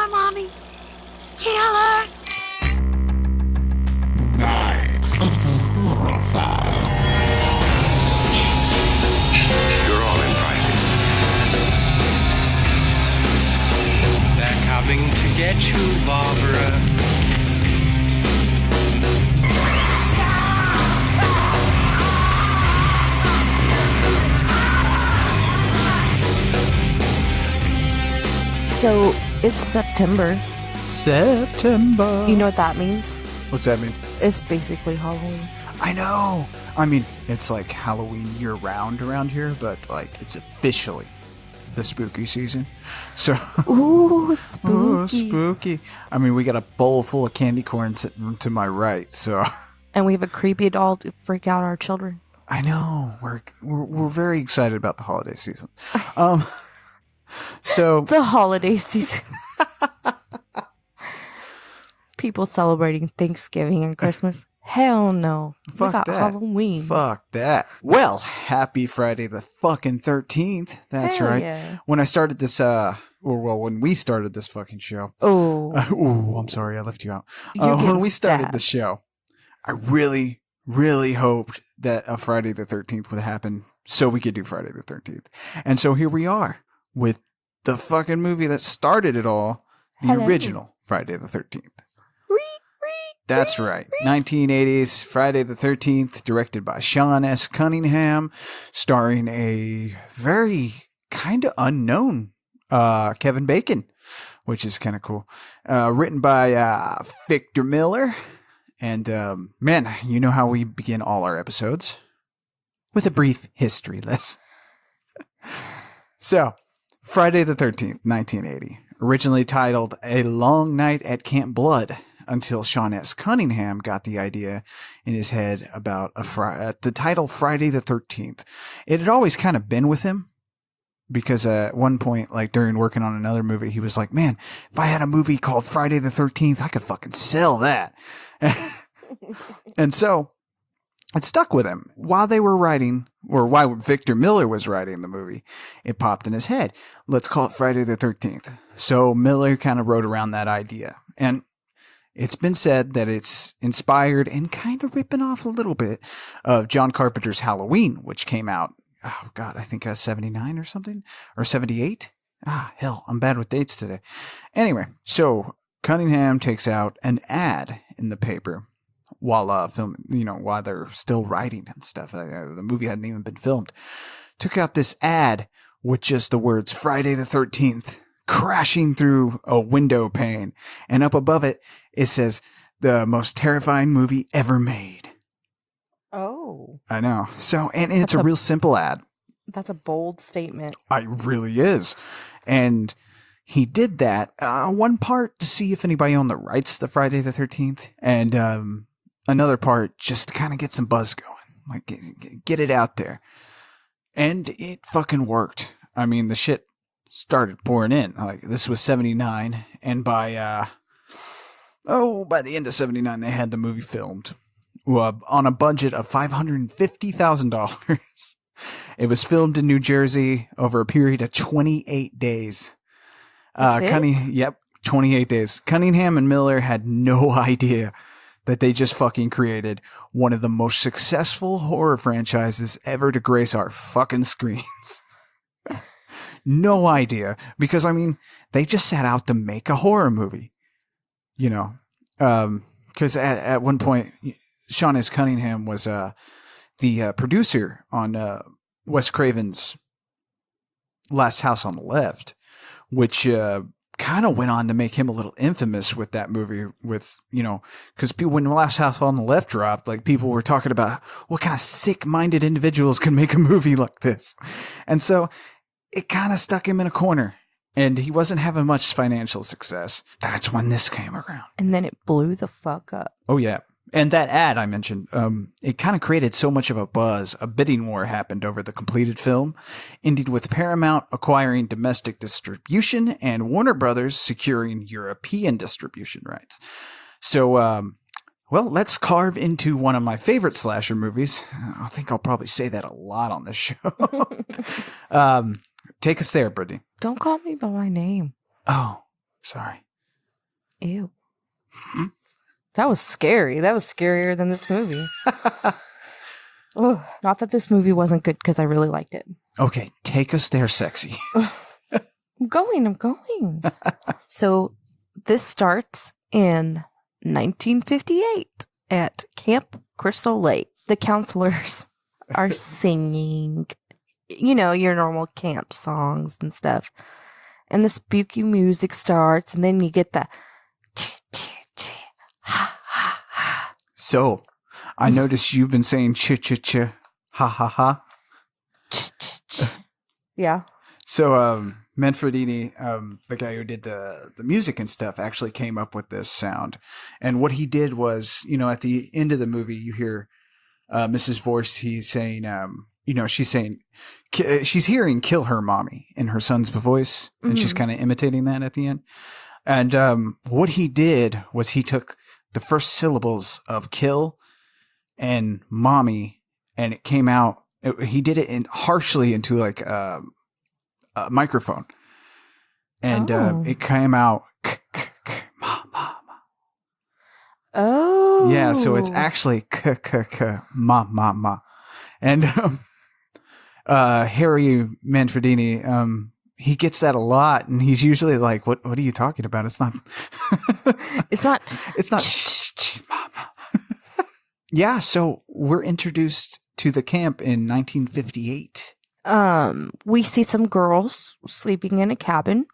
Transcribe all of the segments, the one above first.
Killer, Mommy. Killer. Night of the Horrified. You're all invited. They're coming to get you, Barbara. So, it's September. September. You know what that means? What's that mean? It's basically Halloween. I know. I mean, it's like Halloween year-round around here, but like it's officially the spooky season. So, Ooh, spooky. ooh, spooky. I mean, we got a bowl full of candy corn sitting to my right. So, And we have a creepy doll to freak out our children. I know we're very excited about the holiday season. So The holiday season. People celebrating Thanksgiving and Christmas. Hell no. fuck we got that. Halloween. Fuck that. Well, happy Friday the fucking 13th. That's Hell right. yeah. When I started this, when we started this fucking show. Oh. Ooh, I'm sorry, I left you out. You're When getting we started stabbed. the show, I really, really hoped that a Friday the 13th would happen so we could do Friday the 13th. And so here we are with the fucking movie that started it all, the Hello. original Friday the 13th. That's right. 1980s Friday the 13th, directed by Sean S. Cunningham, starring a very kind of unknown Kevin Bacon, which is kind of cool. Written by Victor Miller. And man, you know how we begin all our episodes? With a brief history lesson. So, Friday the 13th, 1980. Originally titled A Long Night at Camp Blood, until Sean S. Cunningham got the idea in his head about the title Friday the 13th. It had always kind of been with him because at one point, like during working on another movie, he was like, man, if I had a movie called Friday the 13th, I could fucking sell that. And so it stuck with him. While they were writing, or while Victor Miller was writing the movie, it popped in his head. Let's call it Friday the 13th. So Miller kind of wrote around that idea. And it's been said that it's inspired and kind of ripping off a little bit of John Carpenter's Halloween, which came out, oh God, I think 79 or something, or 78. Hell, I'm bad with dates today. Anyway, so Cunningham takes out an ad in the paper while filming, while they're still writing and stuff. The movie hadn't even been filmed. Took out this ad with just the words Friday the 13th crashing through a window pane. And up above it, it says, the most terrifying movie ever made. Oh. I know. So, and it's a real simple ad. That's a bold statement. It really is. And he did that, one part to see if anybody owned the rights to Friday the 13th. And another part just to kind of get some buzz going. Like, get it out there. And it fucking worked. I mean, the shit started pouring in. Like, this was 79. And by the end of 79, they had the movie filmed on a budget of $550,000. It was filmed in New Jersey over a period of 28 days. Yep, 28 days. Cunningham and Miller had no idea that they just fucking created one of the most successful horror franchises ever to grace our fucking screens. No idea. Because, I mean, they just set out to make a horror movie. Because at one point, Sean S. Cunningham was the producer on Wes Craven's Last House on the Left, which kind of went on to make him a little infamous with that movie. With because when Last House on the Left dropped, like people were talking about what kind of sick-minded individuals can make a movie like this, and so it kind of stuck him in a corner. And he wasn't having much financial success. That's when this came around. And then it blew the fuck up. Oh, yeah. And that ad I mentioned, it kind of created so much of a buzz. A bidding war happened over the completed film, ending with Paramount acquiring domestic distribution and Warner Brothers securing European distribution rights. So, well, let's carve into one of my favorite slasher movies. I think I'll probably say that a lot on this show. Take us there, Brittany. Don't call me by my name. Oh, sorry. Ew. That was scary. That was scarier than this movie. Oh, not that this movie wasn't good because I really liked it. Okay, take us there, sexy. I'm going. So this starts in 1958 at Camp Crystal Lake. The counselors are singing, your normal camp songs and stuff. And the spooky music starts, and then you get the So, I noticed you've been saying ch-ch-ch, ha-ha-ha. Yeah. So, Manfredini, the guy who did the music and stuff, actually came up with this sound. And what he did was, at the end of the movie, you hear Mrs. Vorst, he's saying, she's saying, she's hearing "kill her, mommy" in her son's voice, and she's kind of imitating that at the end. And what he did was he took the first syllables of "kill" and "mommy," and it came out. He did it harshly into like a microphone, and it came out "ma ma ma." Oh, yeah. So it's actually "ma ma ma," and Harry Manfredini, he gets that a lot, and he's usually like, "What are you talking about? It's not. it's not. It's not." Mama. Yeah. So we're introduced to the camp in 1958. We see some girls sleeping in a cabin.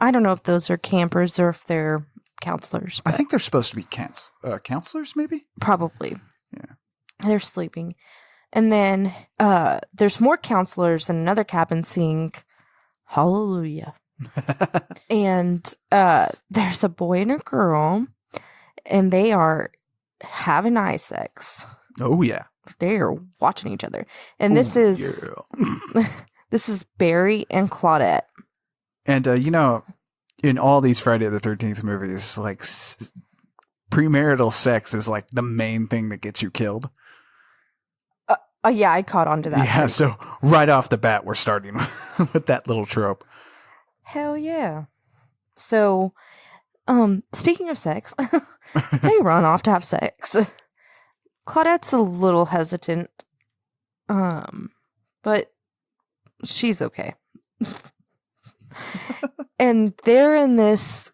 I don't know if those are campers or if they're counselors. I think they're supposed to be counselors, maybe. Probably. Yeah. They're sleeping. And then there's more counselors in another cabin singing Hallelujah. And there's a boy and a girl, and they are having eye sex. Oh, yeah. They are watching each other. And this is this is Barry and Claudette. And, in all these Friday the 13th movies, like premarital sex is like the main thing that gets you killed. Yeah, I caught on to that. Yeah, so right off the bat, we're starting with that little trope. Hell yeah. So, speaking of sex, they run off to have sex. Claudette's a little hesitant, but she's okay. And they're in this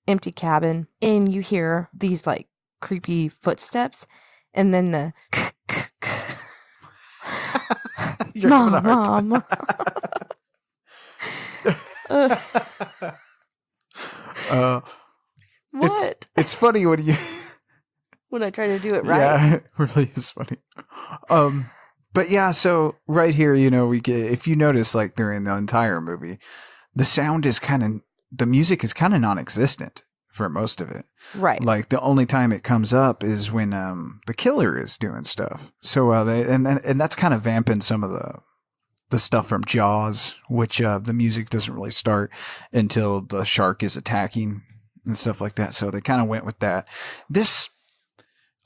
empty cabin, and you hear these, like, creepy footsteps, and then the Mom. What? It's funny when you when I try to do it right. Yeah, it really is funny. But yeah, so right here, we get, if you notice, like during the entire movie, the music is kind of non-existent for most of it. Right. Like the only time it comes up is when the killer is doing stuff. So and that's kind of vamping some of the stuff from Jaws, which the music doesn't really start until the shark is attacking and stuff like that. So they kind of went with that.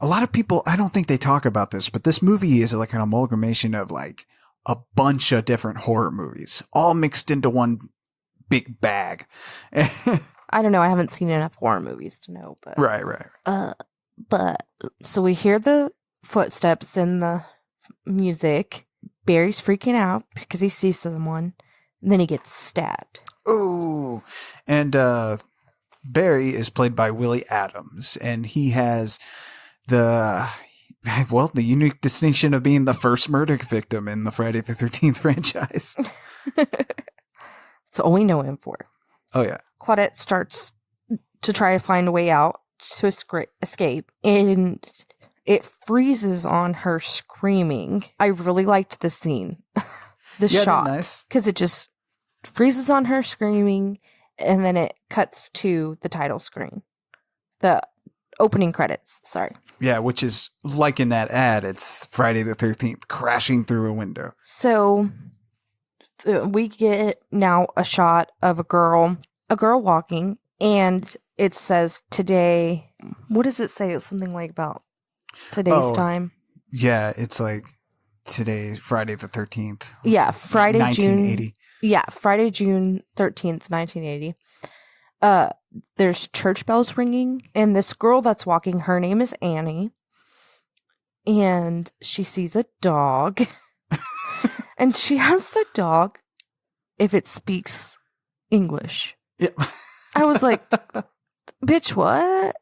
A lot of people, I don't think they talk about this, but this movie is like an amalgamation of like a bunch of different horror movies, all mixed into one big bag. I don't know. I haven't seen enough horror movies to know, but Right. But so we hear the footsteps in the music. Barry's freaking out because he sees someone, and then he gets stabbed. Oh, and Barry is played by Willie Adams, and he has the unique distinction of being the first murder victim in the Friday the 13th franchise. That's all we know him for. Oh, yeah. Claudette starts to try to find a way out to escape, and it freezes on her screaming. I really liked this scene. The shot. Nice. Because it just freezes on her screaming, and then it cuts to the title screen. The opening credits, sorry. Yeah, which is like in that ad, it's Friday the 13th crashing through a window. So we get now a shot of a girl walking, and it says today. What does it say? It's something like about today's time. Yeah, it's like today, Friday the 13th. Yeah, Friday, 1980. June 13th, 1980. there's church bells ringing, and this girl that's walking, her name is Annie, and she sees a dog, and she asks the dog if it speaks English. Yeah. I was like, bitch, what?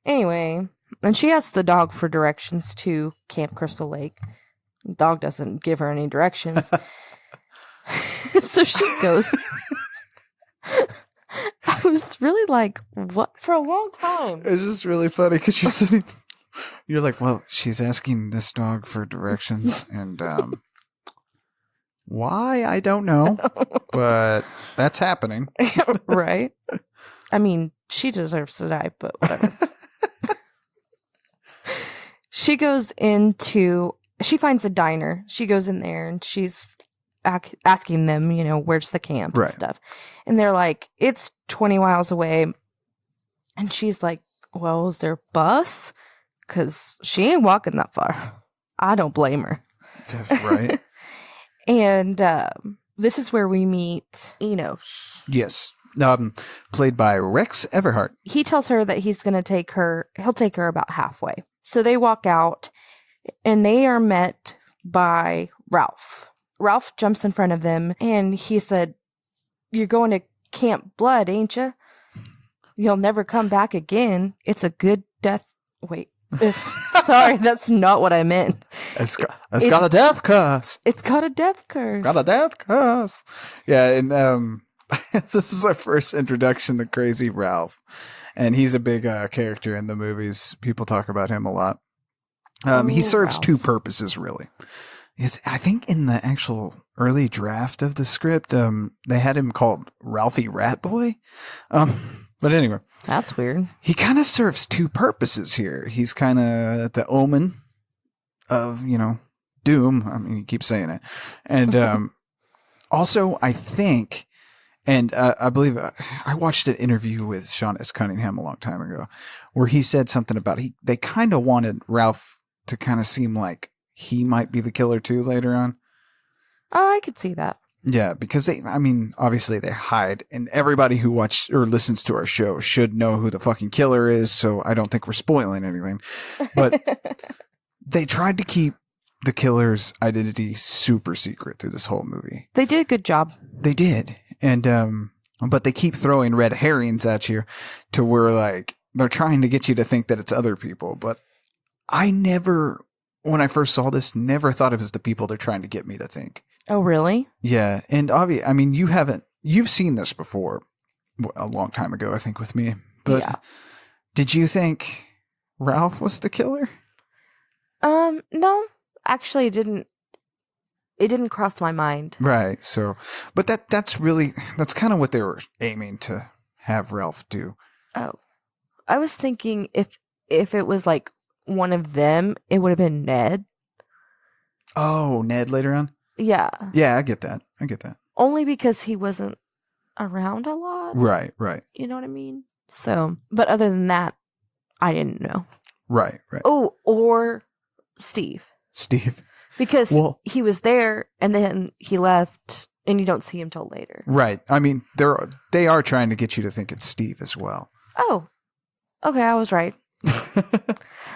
Anyway, and she asks the dog for directions to Camp Crystal Lake. The dog doesn't give her any directions. So she goes. I was really like, what? For a long time. It's just really funny because you're like, well, she's asking this dog for directions, and why? I don't know, but that's happening. Right? I mean, she deserves to die, but whatever. She finds a diner. She goes in there and she's asking them, where's the camp and stuff. And they're like, it's 20 miles away. And she's like, well, is there a bus? Because she ain't walking that far. I don't blame her. Right. And this is where we meet Enos. Yes. Played by Rex Everhart. He tells her that he'll take her about halfway. So they walk out and they are met by Ralph. Ralph jumps in front of them and he said, you're going to Camp Blood, ain't you? You'll never come back again. It's a good death. Wait. Sorry, that's not what I meant. It's got a death curse. It's got a death curse. Got a death curse. Yeah, and this is our first introduction to Crazy Ralph. And he's a big character in the movies. People talk about him a lot. He serves Ralph. two purposes, really. I think in the actual early draft of the script, they had him called Ralphie Ratboy. But anyway. That's weird. He kind of serves two purposes here. He's kind of the omen of, doom. I mean, he keeps saying it. And also, I think... And I believe I watched an interview with Sean S. Cunningham a long time ago where he said something about they kind of wanted Ralph to kind of seem like he might be the killer too later on. Oh, I could see that. Yeah, because obviously they hide, and everybody who watches or listens to our show should know who the fucking killer is, so I don't think we're spoiling anything. But they tried to keep the killer's identity super secret through this whole movie. They did a good job. They did. And, but they keep throwing red herrings at you to where, like, they're trying to get you to think that it's other people. But I never, when I first saw this, never thought it was the people they're trying to get me to think. Oh, really? Yeah. And you've seen this before a long time ago, I think, with me. But yeah. Did you think Ralph was the killer? No, actually it didn't cross my mind. Right. So, but that's kind of what they were aiming to have Ralph do. Oh, I was thinking if it was like one of them, it would have been Ned. Oh, Ned later on? Yeah. Yeah, I get that. Only because he wasn't around a lot. Right. You know what I mean? So, but other than that, I didn't know. Right. Oh, or Steve. Because he was there and then he left and you don't see him till later. Right. I mean, they are trying to get you to think it's Steve as well. Oh, okay. I was right.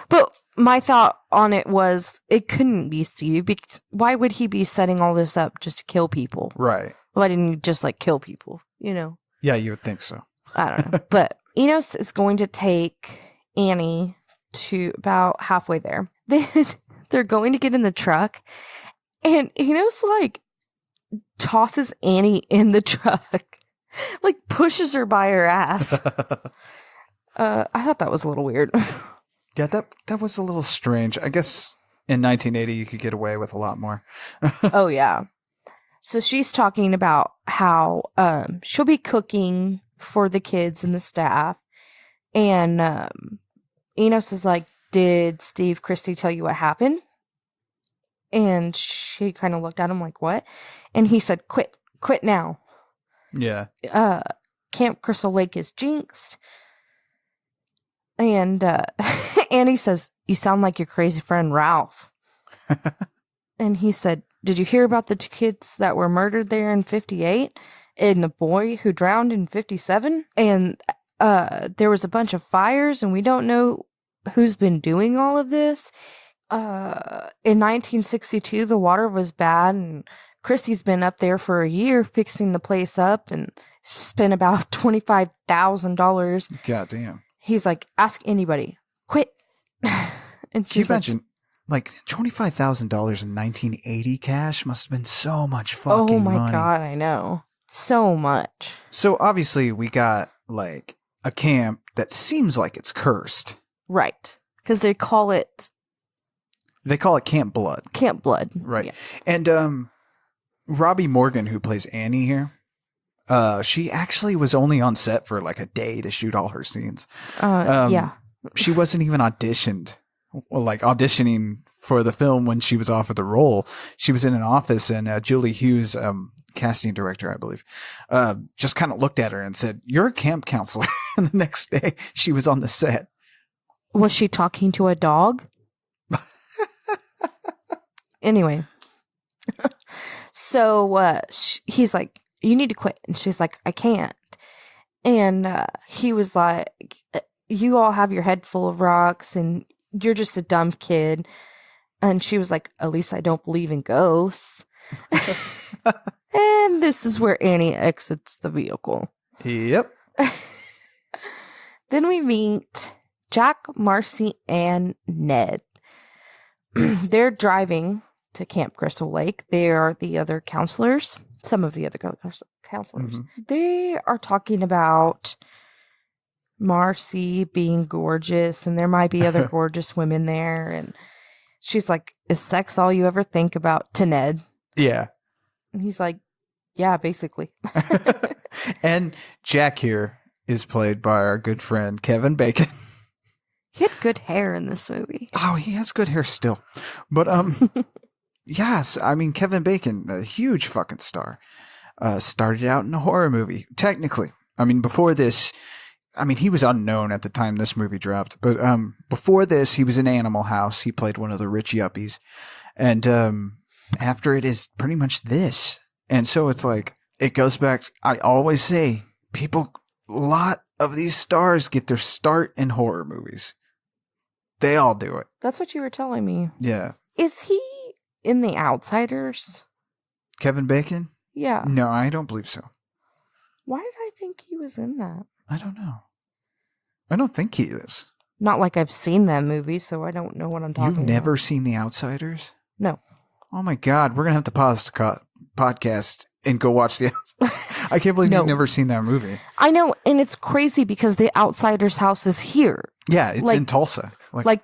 But my thought on it was it couldn't be Steve because why would he be setting all this up just to kill people? Right. Why didn't he just like kill people? Yeah, you would think so. I don't know. But Enos is going to take Annie to about halfway there. Then they're going to get in the truck, and Enos like tosses Annie in the truck, like pushes her by her ass. I thought that was a little weird. Yeah, that was a little strange. I guess in 1980 you could get away with a lot more. Oh yeah. So she's talking about how she'll be cooking for the kids and the staff, and Enos is like, did Steve Christie tell you what happened? And she kind of looked at him like, what? And he said, quit now. Yeah. Camp Crystal Lake is jinxed. And Annie says, you sound like your crazy friend Ralph. And he said, did you hear about the two kids that were murdered there in 58? and the boy who drowned in 57. And there was a bunch of fires, and we don't know who's been doing all of this. In 1962, the water was bad, and Chrissy's been up there for a year fixing the place up and spent about $25,000. Goddamn. He's like, ask anybody, quit. And Can you she's like, imagine, like $25,000 in 1980 cash must have been so much fucking oh my money. God, I know. So much. So obviously we got like a camp that seems like it's cursed. Right. Because they call it Camp Blood. Camp Blood. Right. Yeah. And Robbi Morgan, who plays Annie here, she actually was only on set for like a day to shoot all her scenes. Yeah. She wasn't even auditioning for the film when she was offered the role. She was in an office, and Julie Hughes, casting director, I believe, just kind of looked at her and said, "You're a camp counselor." And the next day she was on the set. Was she talking to a dog? Anyway. So he's like, you need to quit. And she's like, I can't. And he was like, you all have your head full of rocks and you're just a dumb kid. And she was like, at least I don't believe in ghosts. And this is where Annie exits the vehicle. Yep. Then we meet Jack, Marcy, and Ned. They're driving to Camp Crystal Lake. They are the other counselors. Some of the other counselors. Mm-hmm. They are talking about Marcy being gorgeous, and there might be other gorgeous women there. And she's like, is sex all you ever think about, to Ned? Yeah. And he's like, yeah, basically. And Jack here is played by our good friend Kevin Bacon. He had good hair in this movie. Oh, he has good hair still. But yes, I mean, Kevin Bacon, a huge fucking star. Started out in a horror movie, technically. I mean, before this, I mean, he was unknown at the time this movie dropped. But before this, he was in Animal House. He played one of the rich yuppies. And after it is pretty much this. And so it's like, it goes back, I always say, a lot of these stars get their start in horror movies. They all do it. That's what you were telling me. Yeah. Is he in The Outsiders? Kevin Bacon? Yeah. No, I don't believe so. Why did I think he was in that? I don't know. I don't think he is. Not like I've seen that movie, so I don't know what I'm talking about. You've never seen The Outsiders? No. Oh my God, we're going to have to pause the podcast and go watch The Outsiders. I can't believe you've never seen that movie. I know, and it's crazy because The Outsiders house is here. Yeah, it's in Tulsa. Like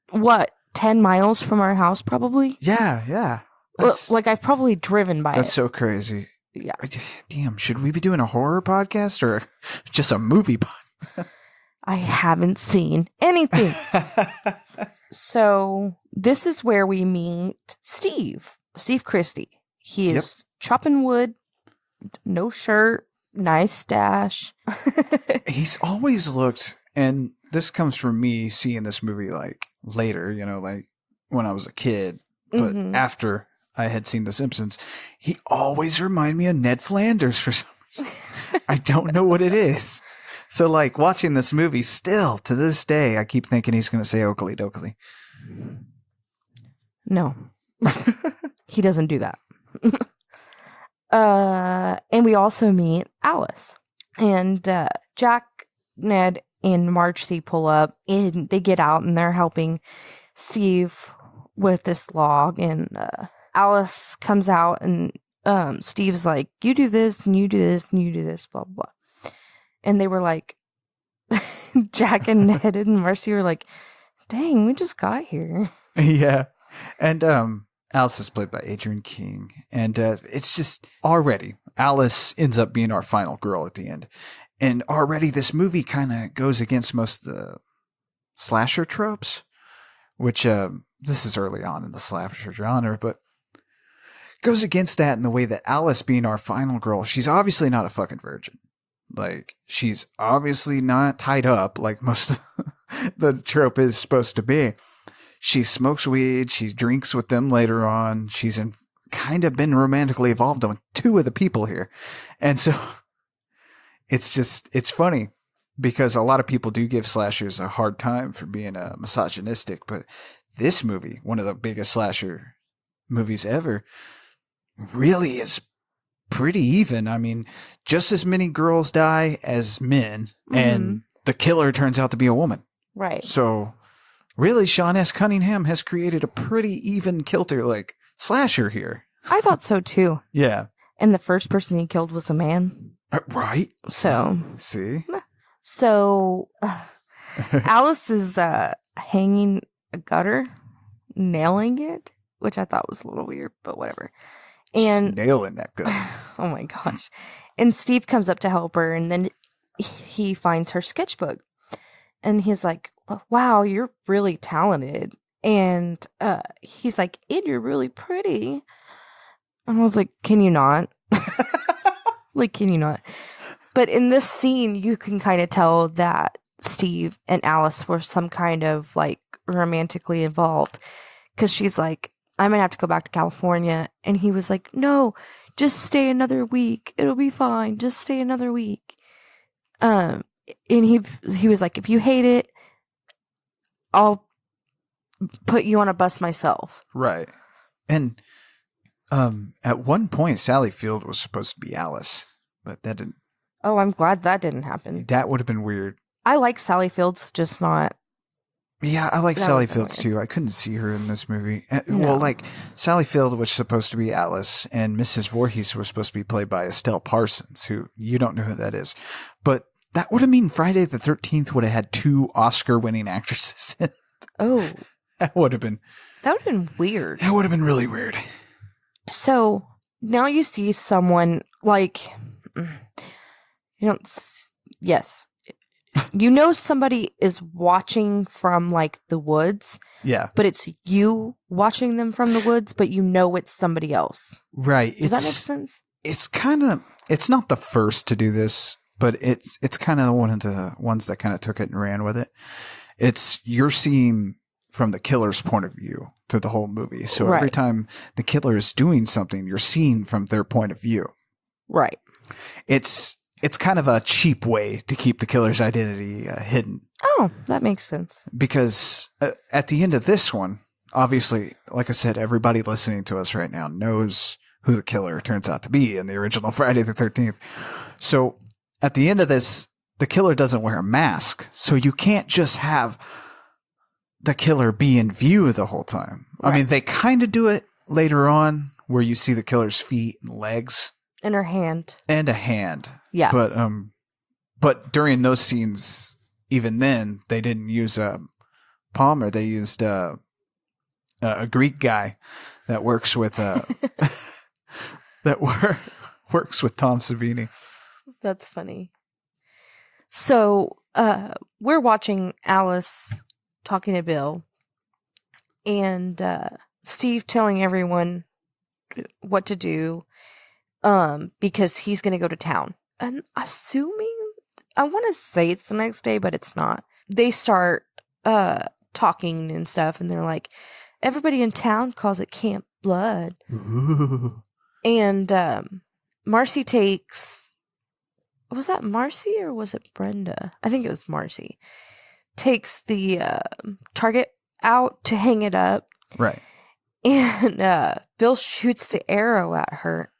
what, 10 miles from our house probably? Yeah. Like I've probably driven by it. That's so crazy. Yeah. Damn, should we be doing a horror podcast or just a movie podcast? I haven't seen anything. So this is where we meet Steve Christie. He is chopping wood, no shirt, nice stash. He's always looked, and this comes from me seeing this movie like later, like when I was a kid, but after I had seen The Simpsons, he always reminded me of Ned Flanders for some reason. I don't know what it is. So like watching this movie still to this day, I keep thinking he's going to say Oakley Dokley. No, he doesn't do that. And we also meet Alice, and Jack, Ned, and Marcy pull up, and they get out and they're helping Steve with this log, and Alice comes out, and Steve's like, you do this and you do this and you do this, blah blah blah. And they were like, Jack and Ned and Marcy were like, dang, we just got here. Yeah. And Alice is played by Adrienne King. And it's just already, Alice ends up being our final girl at the end. And already this movie kind of goes against most of the slasher tropes, which this is early on in the slasher genre, but goes against that in the way that Alice being our final girl, she's obviously not a fucking virgin. Like, she's obviously not tied up like most of the trope is supposed to be. She smokes weed. She drinks with them later on. She's in kind of been romantically involved with two of the people here. And so it's funny because a lot of people do give slashers a hard time for being misogynistic, but this movie, one of the biggest slasher movies ever, really is pretty even. I mean, just as many girls die as men, and the killer turns out to be a woman. Right. So really, Sean S. Cunningham has created a pretty even kilter, like, slasher here. I thought so too. Yeah. And the first person he killed was a man. Right. So. See? So, Alice is hanging a gutter, nailing it, which I thought was a little weird, but whatever. And she's nailing that gutter. Oh my gosh. And Steve comes up to help her, and then he finds her sketchbook. And he's like, wow, you're really talented. And he's like, and you're really pretty. And I was like, can you not? Like, can you not? But in this scene, you can kind of tell that Steve and Alice were some kind of like romantically involved. Because she's like, I'm going to have to go back to California. And he was like, no, just stay another week. It'll be fine. Just stay another week. And he was like, if you hate it, I'll put you on a bus myself. Right. And at one point, Sally Field was supposed to be Alice, but that didn't. Oh, I'm glad that didn't happen. That would have been weird. I like Sally Fields, just not. Yeah, I like That Sally would've been Fields weird. too. I couldn't see her in this movie. No. Well, like, Sally Field was supposed to be Alice, and Mrs. Voorhees was supposed to be played by Estelle Parsons, who you don't know who that is. But that would have mean Friday the 13th would have had 2 Oscar-winning actresses in it. Oh, That would have been weird. That would have been really weird. So now you see someone like, yes, you know somebody is watching from like the woods, Yeah. but it's you watching them from the woods, but you know it's somebody else. Right. Does that make sense? It's kind of, it's not the first to do this, but it's kind of one of the ones that kind of took it and ran with it. You're seeing from the killer's point of view through the whole movie. So every Right. time the killer is doing something, you're seeing from their point of view. Right. It's kind of a cheap way to keep the killer's identity hidden. Oh, that makes sense. Because at the end of this one, obviously, like I said, everybody listening to us right now knows who the killer turns out to be in the original Friday the 13th. So at the end of this, the killer doesn't wear a mask. So you can't just have the killer be in view the whole time. Right. I mean, they kind of do it later on where you see the killer's feet and legs In her hand. and a hand. Yeah. But during those scenes, even then, they didn't use Palmer. They used a Greek guy that works with works with Tom Savini. That's funny. So we're watching Alice talking to Bill and Steve telling everyone what to do because he's going to go to town. And assuming, I want to say it's the next day, but it's not. They start talking and stuff, and they're like, everybody in town calls it Camp Blood. Ooh. And Marcy takes, was that Marcy or was it Brenda? I think it was Marcy. Takes the target out to hang it up. Right. And Bill shoots the arrow at her.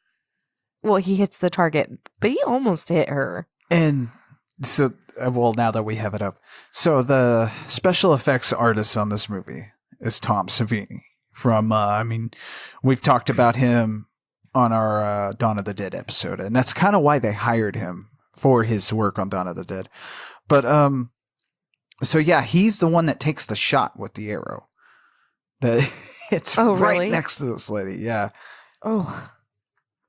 Well, he hits the target, but he almost hit her. And so, well, now that we have it up. So the special effects artist on this movie is Tom Savini from, we've talked about him on our Dawn of the Dead episode, and that's kind of why they hired him for his work on Dawn of the Dead. But, so yeah, he's the one that takes the shot with the arrow. It's Oh, right really? next to this lady. Yeah. Oh,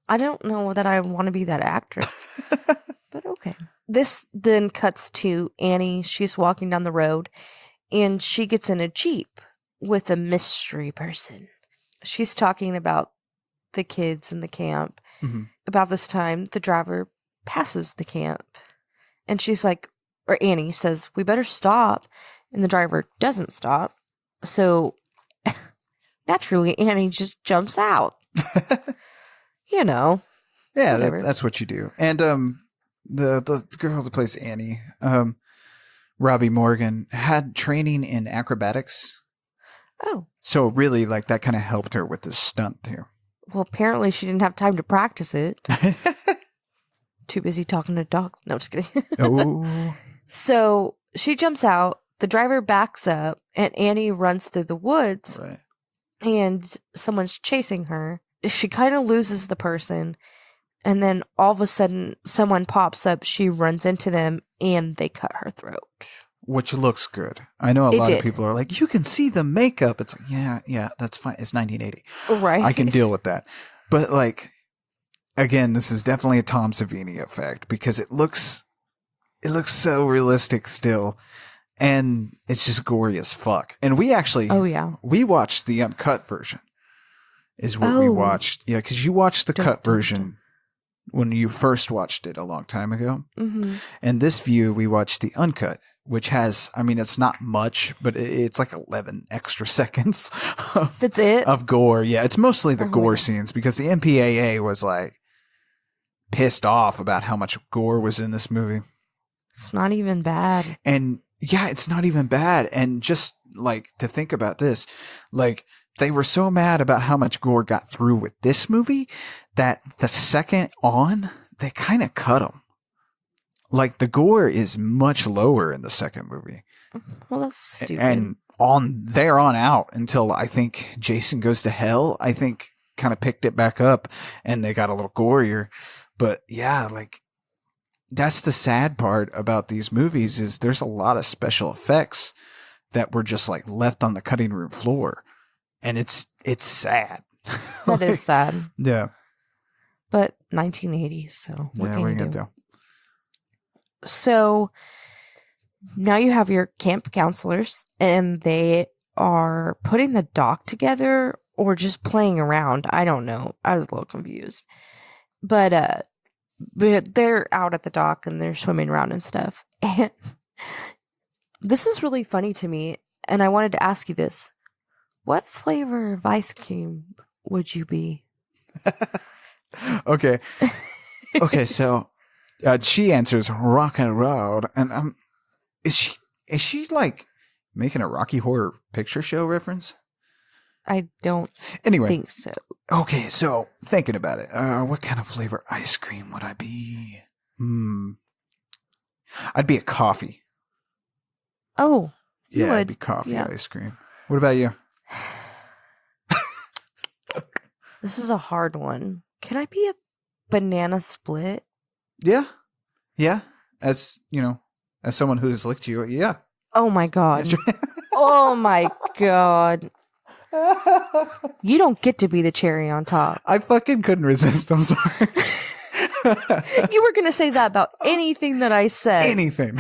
I don't know that I want to be that actress, but okay. This then cuts to Annie. She's walking down the road and she gets in a Jeep with a mystery person. She's talking about the kids in the camp. Mm-hmm. About this time, the driver passes the camp and she's like, or Annie says, we better stop. And the driver doesn't stop. So naturally, Annie just jumps out. You know. Yeah, Whatever. that's what you do. And the girl that plays Annie, Robbi Morgan, had training in acrobatics. Oh. So really, like, that kind of helped her with this stunt here. Well, apparently she didn't have time to practice it. Too busy talking to dogs. No, just kidding. Oh. So she jumps out. The driver backs up, and Annie runs through the woods, Right. and someone's chasing her. She kind of loses the person, and then all of a sudden, someone pops up. She runs into them, and they cut her throat. Which looks good. I know a lot of people are like, you can see the makeup. It's like, yeah, that's fine. It's 1980. Right. I can deal with that. But, like, again, this is definitely a Tom Savini effect because it looks so realistic still. And it's just gory as fuck. And we actually, we watched the uncut version is what we watched. Yeah, because you watched the cut version when you first watched it a long time ago. Mm-hmm. And this view, we watched the uncut, which has, I mean, it's not much, but it's like 11 extra seconds. That's it? Of gore. Yeah, it's mostly the gore scenes because the MPAA was like pissed off about how much gore was in this movie. It's not even bad. And yeah, it's not even bad. And just like to think about this, like they were so mad about how much gore got through with this movie that the second on, they kind of cut them. Like the gore is much lower in the second movie. Well, that's stupid. And on there on out until I think Jason Goes to Hell, I think kind of picked it back up and they got a little gorier. But yeah, like that's the sad part about these movies is there's a lot of special effects that were just like left on the cutting room floor. And it's sad. That is sad. Yeah. But 1980s, so what yeah, can what are you you do? gonna do? So now you have your camp counselors, and they are putting the dock together or just playing around. I don't know. I was a little confused. But they're out at the dock and they're swimming around and stuff. And this is really funny to me, and I wanted to ask you this. What flavor of ice cream would you be? Okay. Okay, so she answers rock and roll, and is she like making a Rocky Horror Picture Show reference? I don't think so. Okay, so thinking about it, what kind of flavor ice cream would I be? I'd be a coffee. Oh, you yeah, would. I'd be coffee ice cream. What about you? This is a hard one. Can I be a banana split? Yeah. As you know, as someone who's licked you, yeah. Oh my god. Oh my god. You don't get to be the cherry on top. I fucking couldn't resist. I'm sorry. You were going to say that about anything that I said. Anything.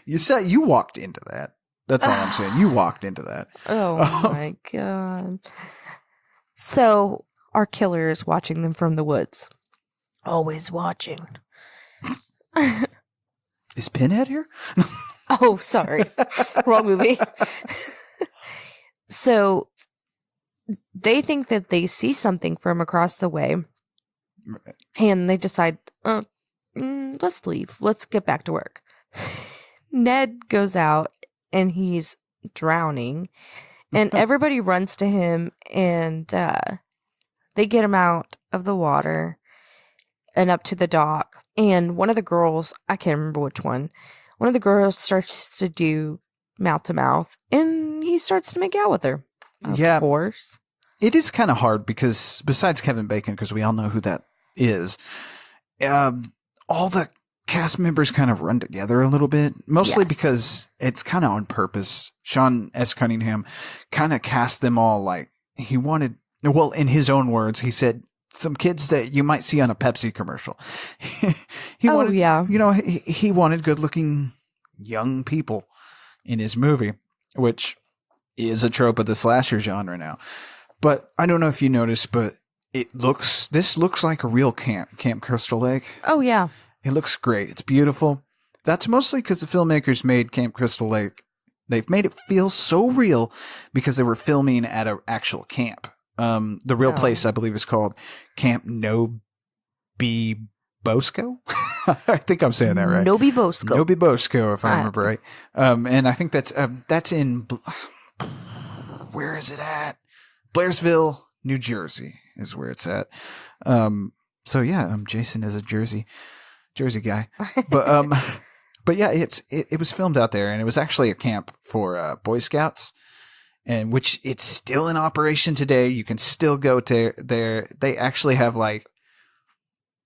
You walked into that. That's all I'm saying. You walked into that. Oh my god. So our killer is watching them from the woods. Always watching. Is Pinhead here? Oh, sorry. Wrong movie. So they think that they see something from across the way. Right. And they decide, let's leave. Let's get back to work. Ned goes out and he's drowning. And everybody runs to him and they get him out of the water and up to the dock. And one of the girls, I can't remember which one of the girls starts to do mouth to mouth and he starts to make out with her. Of course. It is kind of hard because besides Kevin Bacon, because we all know who that is, all the cast members kind of run together a little bit, mostly because it's kind of on purpose. Sean S. Cunningham kind of cast them all like he wanted, well, in his own words, he said, some kids that you might see on a Pepsi commercial. He wanted good looking young people in his movie, which is a trope of the slasher genre now. But I don't know if you noticed, but this looks like a real Camp Crystal Lake. Oh, yeah. It looks great. It's beautiful. That's mostly because the filmmakers made Camp Crystal Lake They've made it feel so real because they were filming at an actual camp. The real place, I believe, is called Camp No Be Bosco. I think I'm saying that right. Nobi Bosco. Nobi Bosco, if I remember right. And I think that's in where is it at? Blairsville, New Jersey is where it's at. So yeah, Jason is a Jersey guy. But yeah, it was filmed out there, and it was actually a camp for Boy Scouts, and which it's still in operation today. You can still go to there. They actually have like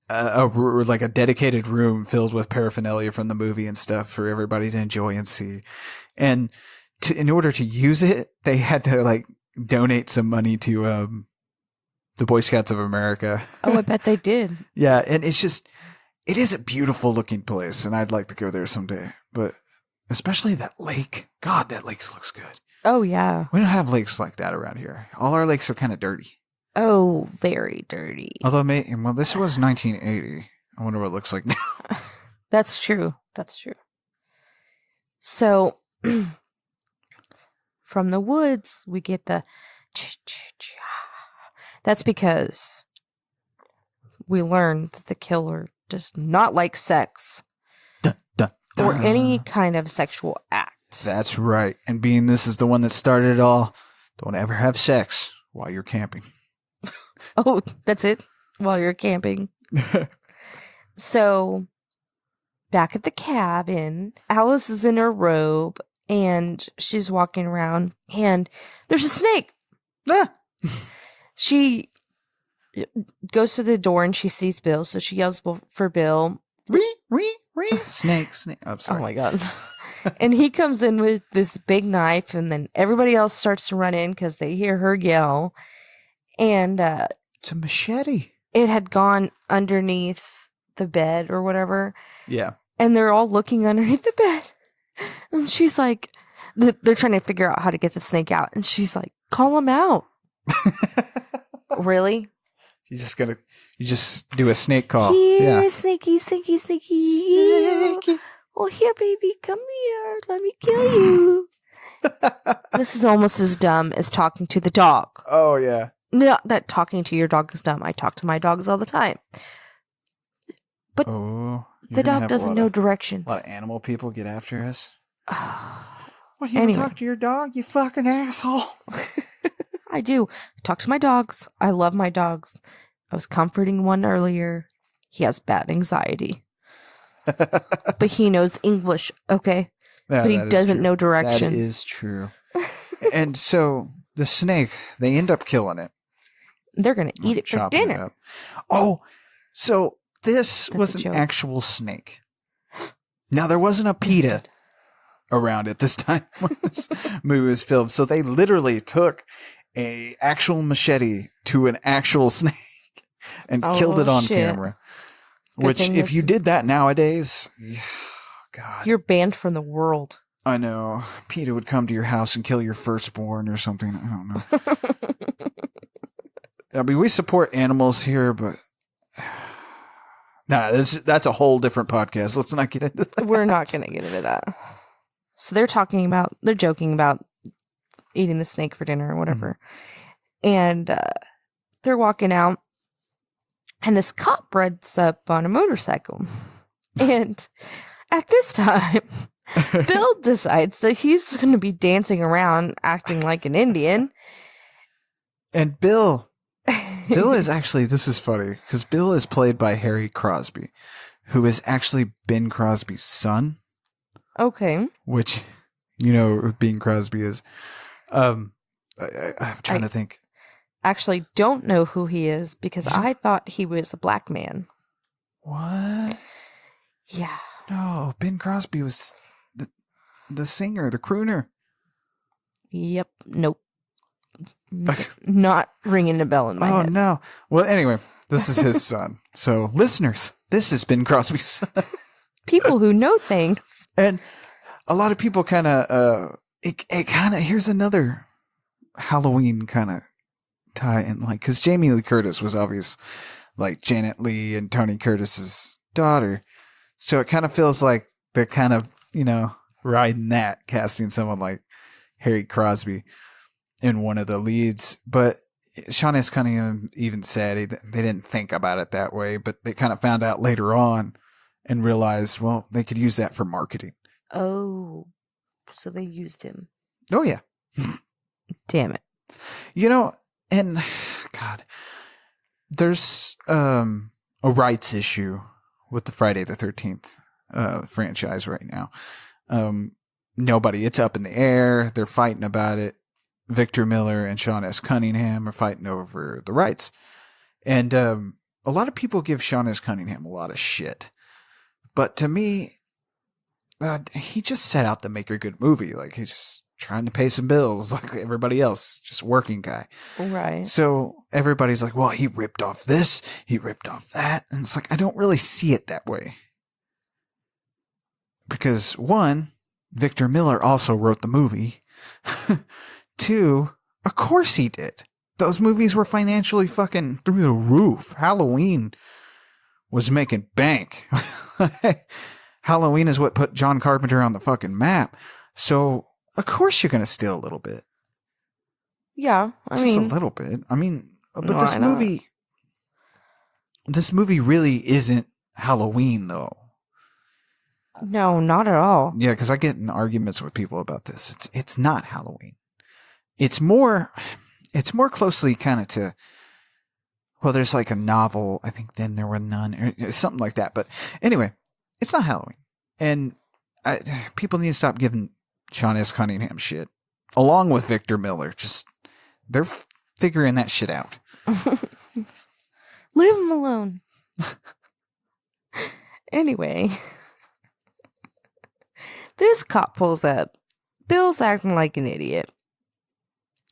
a dedicated room filled with paraphernalia from the movie and stuff for everybody to enjoy and see. And in order to use it, they had to like donate some money to the Boy Scouts of America. Oh, I bet they did. Yeah, and it is a beautiful looking place, and I'd like to go there someday. But especially that lake. God, that lake looks good. Oh, yeah. We don't have lakes like that around here. All our lakes are kind of dirty. Oh, very dirty. Although, this was 1980. I wonder what it looks like now. That's true. So, from the woods, we get the ch-ch-cha. That's because we learned that the killer does not like sex or any kind of sexual act. That's right. And being this is the one that started it all, don't ever have sex while you're camping. Oh, that's it? While you're camping? So, back at the cabin, Alice is in her robe, and she's walking around, and there's a snake! Ah! She goes to the door, and she sees Bill, so she yells for Bill. Snake. I'm sorry. Oh, my God. And he comes in with this big knife, and then everybody else starts to run in because they hear her yell. And it's a machete. It had gone underneath the bed or whatever. Yeah. And they're all looking underneath the bed. And she's like, they're trying to figure out how to get the snake out. And she's like, call him out. Really? You just do a snake call. Here, Yeah. snaky. Oh, here, baby, come here. Let me kill you. This is almost as dumb as talking to the dog. Oh, yeah. Not that talking to your dog is dumb. I talk to my dogs all the time. But the dog doesn't know directions. A lot of animal people get after us. What, you Anyway. don't talk to your dog, you fucking asshole? I do. I talk to my dogs. I love my dogs. I was comforting one earlier. He has bad anxiety. But he knows English, okay? Yeah, but he that is doesn't true. know directions. That is true. And so the snake, they end up killing it. They're going to eat it for Chopping dinner. up. Oh, so this That's was a an joke. actual snake. Now, there wasn't a PETA around at this time when this movie was filmed. So they literally took a actual machete to an actual snake and killed it on shit. camera. Good Which, thing if this- you did that nowadays, God. You're banned from the world. I know. PETA would come to your house and kill your firstborn or something. I don't know. I mean, we support animals here, but that's a whole different podcast. Let's not get into that. We're not going to get into that. So they're joking about eating the snake for dinner or whatever. And they're walking out, and this cop rides up on a motorcycle. And at this time, Bill decides that he's going to be dancing around acting like an Indian. And Bill is actually, this is funny, because Bill is played by Harry Crosby, who is actually Ben Crosby's son. Okay. Which, you know, who Bing Crosby is. I'm trying to think. Actually don't know who he is because I thought he was a black man. What? Yeah. No, Ben Crosby was the singer, the crooner. Yep. Nope. Not ringing a bell in my head. Oh, no. Well, anyway, this is his son. So, listeners, this has been Crosby's son. People who know things. And a lot of people kind of, here's another Halloween kind of tie in, like, because Jamie Lee Curtis was obvious, like Janet Leigh and Tony Curtis's daughter. So it kind of feels like they're kind of, you know, riding that, casting someone like Harry Crosby in one of the leads. But Sean S. Cunningham even said they didn't think about it that way, but they kind of found out later on and realized, well, they could use that for marketing. Oh, so they used him. Oh, yeah. Damn it. You know, and God, there's a rights issue with the Friday the 13th franchise right now. It's up in the air. They're fighting about it. Victor Miller and Sean S. Cunningham are fighting over the rights. And a lot of people give Sean S. Cunningham a lot of shit. But to me, he just set out to make a good movie. Like, he's just trying to pay some bills like everybody else, just working guy. Right. So everybody's like, well, he ripped off this, he ripped off that. And it's like, I don't really see it that way. Because one, Victor Miller also wrote the movie. Two, of course he did. Those movies were financially fucking through the roof. Halloween was making bank. Halloween is what put John Carpenter on the fucking map. So, of course you're going to steal a little bit. Yeah, Just a little bit. I mean, but No, this movie really isn't Halloween, though. No, not at all. Yeah, because I get in arguments with people about this. It's not Halloween. It's more closely kind of to, well, there's like a novel, I think Then There Were None, or something like that. But anyway, it's not Halloween. And people need to stop giving Sean S. Cunningham shit, along with Victor Miller. Just, they're figuring that shit out. Leave him alone. Anyway, this cop pulls up. Bill's acting like an idiot.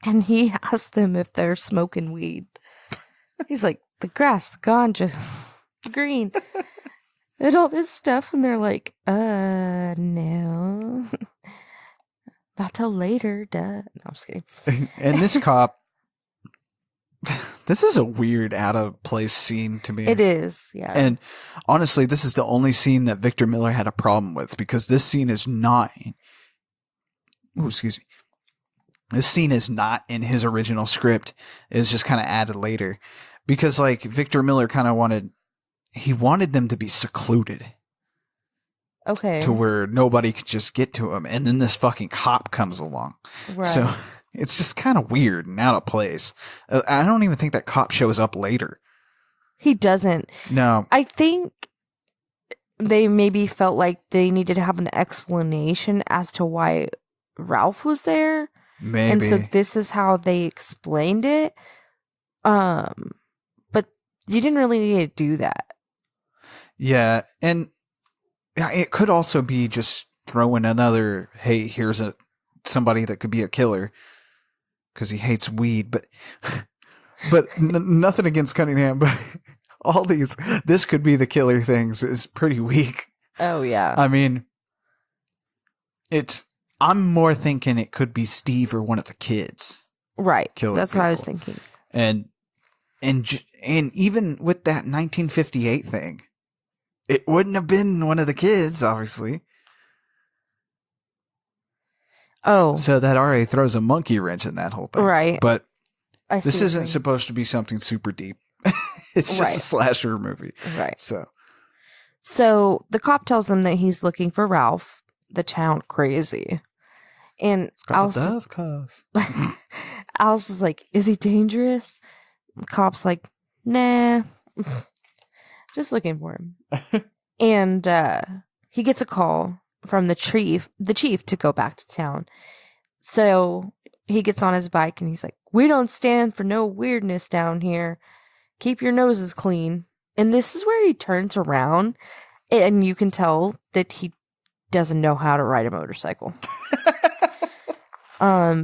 And he asks them if they're smoking weed. He's like, the grass, the ganja, the green, and all this stuff. And they're like, no. Not till later, duh. No, I'm just kidding. And this cop, this is a weird, out of place scene to me. It is, yeah. And honestly, this is the only scene that Victor Miller had a problem with, because this scene is not. Oh, excuse me. This scene is not in his original script. It's just kind of added later, because like Victor Miller kind of wanted them to be secluded. Okay. To where nobody could just get to him. And then this fucking cop comes along. Right. So it's just kind of weird and out of place. I don't even think that cop shows up later. He doesn't. No. I think they maybe felt like they needed to have an explanation as to why Ralph was there. Maybe. And so this is how they explained it. But you didn't really need to do that. Yeah. And it could also be just throwing another, hey, here's somebody that could be a killer because he hates weed. But nothing against Cunningham, but all this could be the killer things is pretty weak. Oh, yeah. I mean, I'm more thinking it could be Steve or one of the kids. Right. Killing That's people. what I was thinking. And even with that 1958 thing, it wouldn't have been one of the kids, obviously. Oh. So that already throws a monkey wrench in that whole thing. Right. But I see this what isn't you mean. supposed to be something super deep. It's just Right. a slasher movie. Right. So the cop tells them that he's looking for Ralph, the town crazy. And Alice is like, is he dangerous? The cop's like, nah. Just looking for him. And he gets a call from the chief to go back to town. So he gets on his bike and he's like, we don't stand for no weirdness down here. Keep your noses clean. And this is where he turns around and you can tell that he doesn't know how to ride a motorcycle.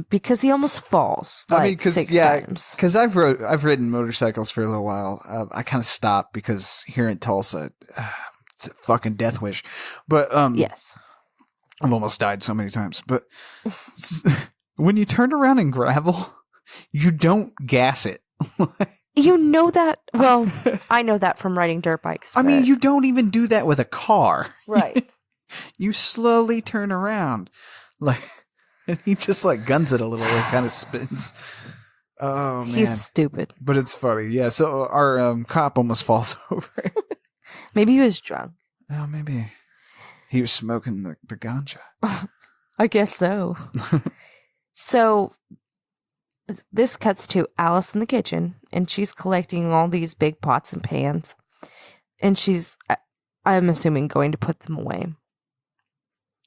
Because he almost falls six times. Because I've ridden motorcycles for a little while. I kind of stopped because here in Tulsa, it's a fucking death wish. But yes, I've almost died so many times. But when you turn around in gravel, you don't gas it. You know that. Well, I know that from riding dirt bikes. I mean, you don't even do that with a car. Right. You slowly turn around. Like, and he just like guns it a little. It kind of spins. Oh, man. He's stupid. But it's funny. Yeah, so our cop almost falls over. Maybe he was drunk. Oh, maybe he was smoking the ganja. I guess so. So this cuts to Alice in the kitchen, and she's collecting all these big pots and pans. And she's, I'm assuming, going to put them away.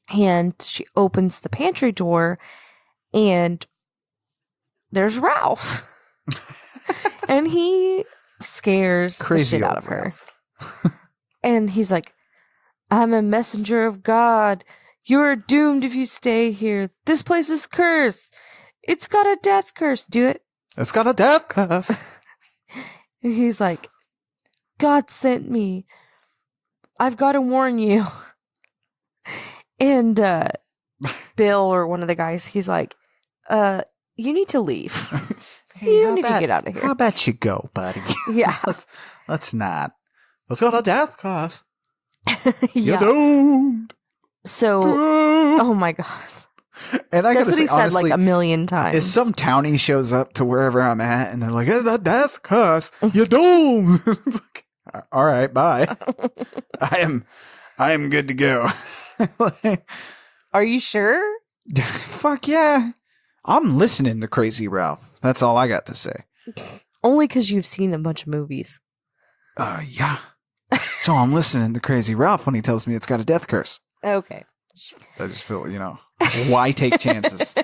And she opens the pantry door, and there's Ralph. And he scares the shit out of her. And he's like, I'm a messenger of God. You're doomed if you stay here. This place is cursed. It's got a death curse. Do it. It's got a death curse. And he's like, God sent me. I've got to warn you. And Bill, or one of the guys, he's like, you need to leave. Hey, you need to get out of here. How about you go, buddy? Yeah. let's not. It's got a death curse. You're Yeah. doomed. So, oh my God. And I That's gotta what say, he said honestly, like a million times. if some townie shows up to wherever I'm at and they're like, it's a death curse, you're doomed. It's like, all right, bye. I am good to go. Are you sure? Fuck yeah. I'm listening to Crazy Ralph. That's all I got to say. Only because you've seen a bunch of movies. Yeah. So I'm listening to Crazy Ralph when he tells me it's got a death curse. Okay. I just feel, why take chances?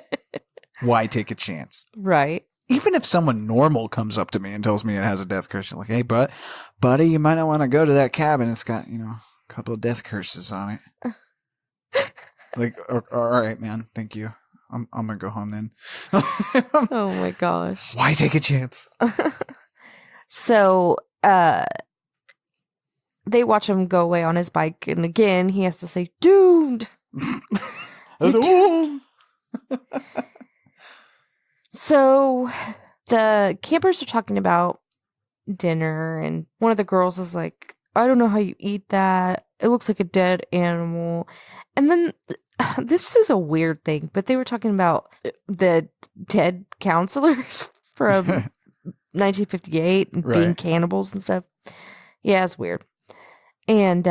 Why take a chance? Right. Even if someone normal comes up to me and tells me it has a death curse, you're like, hey, buddy, you might not want to go to that cabin. It's got, a couple of death curses on it. Like, all right, man. Thank you. I'm going to go home then. Oh my gosh. Why take a chance? So, they watch him go away on his bike, and again, he has to say, doomed. So, the campers are talking about dinner, and one of the girls is like, I don't know how you eat that. It looks like a dead animal. And then, this is a weird thing, but they were talking about the dead counselors from 1958 and being Right. cannibals and stuff. Yeah, it's weird. And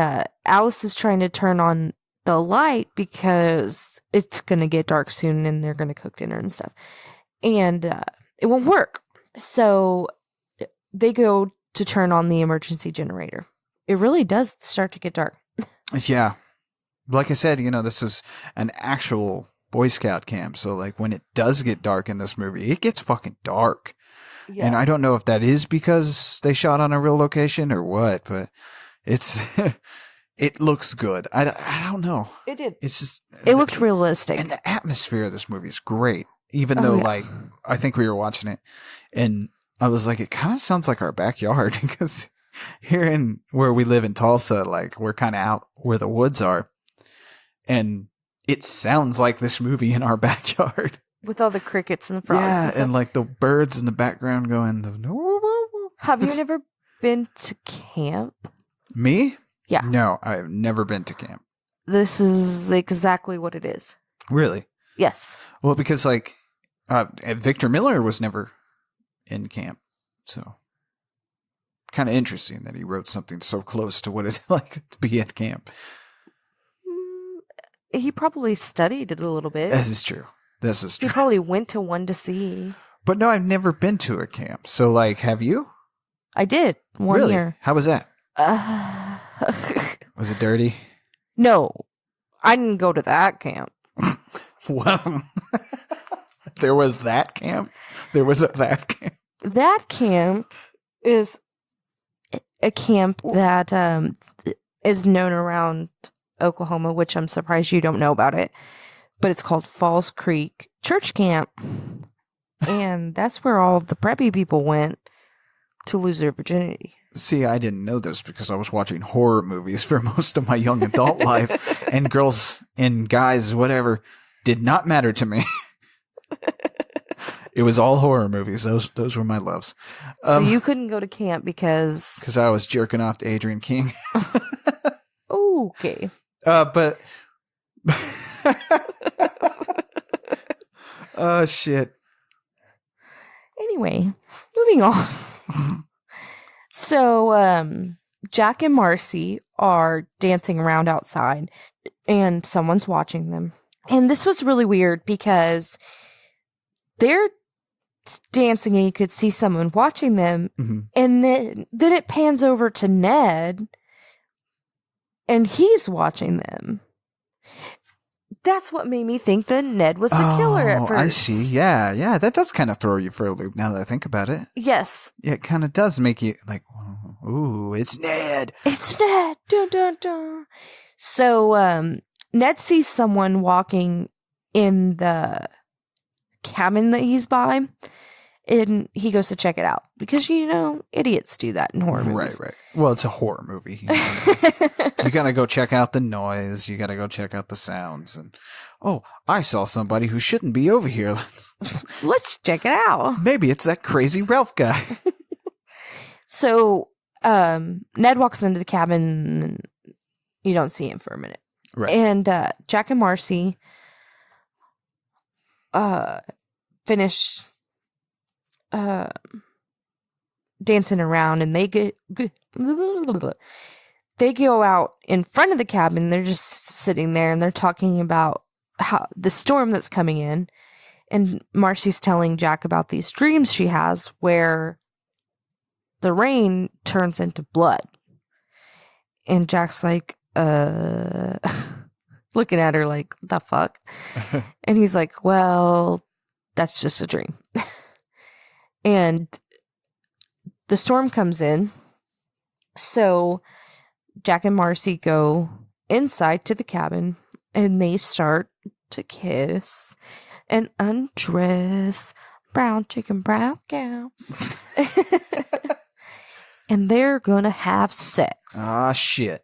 Alice is trying to turn on the light because it's going to get dark soon and they're going to cook dinner and stuff. And it won't work. So they go to turn on the emergency generator. It really does start to get dark. Yeah. Like I said, this is an actual Boy Scout camp. So, like, when it does get dark in this movie, it gets fucking dark. Yeah. And I don't know if that is because they shot on a real location or what, but it's it looks good. I don't know. It did. It's just It looked realistic. and the atmosphere of this movie is great. Even though, yeah. like, I think we were watching it, and I was like, it kind of sounds like our backyard because here in where we live in Tulsa, like, we're kind of out where the woods are, and it sounds like this movie in our backyard. With all the crickets and the frogs. Yeah, and stuff. and like the birds in the background going. Have you never been to camp? Me? Yeah. No, I've never been to camp. This is exactly what it is. Really? Yes. Well, because like Victor Miller was never in camp, so kind of interesting that he wrote something so close to what it's like to be at camp. He probably studied it a little bit. This is true. This is He true. probably went to one to see. But no, I've never been to a camp. So, like, have you? I did one Really? year. How was that? Uh, Was it dirty? no, I didn't go to that camp. Well, there was that camp. There was that camp. That camp is a camp that is known around Oklahoma, which I'm surprised you don't know about it. But it's called Falls Creek Church Camp. And that's where all the preppy people went to lose their virginity. See, I didn't know this because I was watching horror movies for most of my young adult life, and girls and guys, whatever, did not matter to me. It was all horror movies. Those were my loves. So you couldn't go to camp because I was jerking off to Adrienne King. okay. But oh shit. Anyway, moving on. So, Jack and Marcy are dancing around outside, and someone's watching them. And this was really weird because they're dancing and you could see someone watching them. Mm-hmm. And then it pans over to Ned and he's watching them. That's what made me think that Ned was the killer at first. I see. Yeah. That does kind of throw you for a loop now that I think about it. Yes. Yeah, it kind of does make you like, ooh, it's Ned. It's Ned. Dun, dun, dun. So, Ned sees someone walking in the cabin that he's by, and he goes to check it out because, idiots do that in horror movies. Right. Well, it's a horror movie. You gotta go check out the noise. You gotta go check out the sounds. And, I saw somebody who shouldn't be over here. Let's check it out. Maybe it's that crazy Ralph guy. So, Ned walks into the cabin, and you don't see him for a minute. Right. And Jack and Marcy finish dancing around, and they go out in front of the cabin. They're just sitting there, and they're talking about how the storm that's coming in. And Marcy's telling Jack about these dreams she has where the rain turns into blood. And Jack's like, looking at her like, what the fuck? And he's like, well, that's just a dream. And the storm comes in. So Jack and Marcy go inside to the cabin and they start to kiss and undress. Brown chicken, brown cow. And they're gonna have sex. Ah, shit.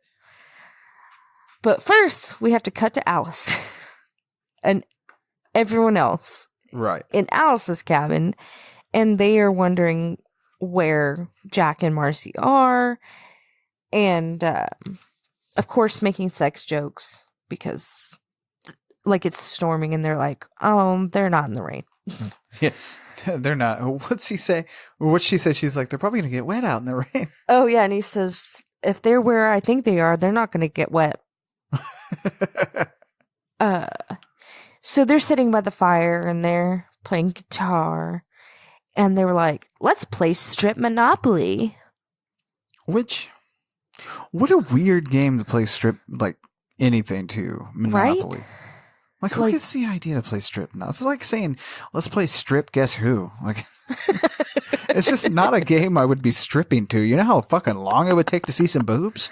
But first, we have to cut to Alice and everyone else. Right. In Alice's cabin. And they are wondering where Jack and Marcy are. And, of course, making sex jokes because, it's storming and they're like, they're not in the rain. Yeah. They're not. What's he say? What she says? She's like, they're probably going to get wet out in the rain. Oh, yeah. And he says, if they're where I think they are, they're not going to get wet. So they're sitting by the fire and they're playing guitar. And they were like, let's play Strip Monopoly. What a weird game to play strip, anything to. Monopoly. Right? Like, who gets the idea to play strip now? It's like saying, let's play strip guess who. It's just not a game I would be stripping to. You know how fucking long it would take to see some boobs?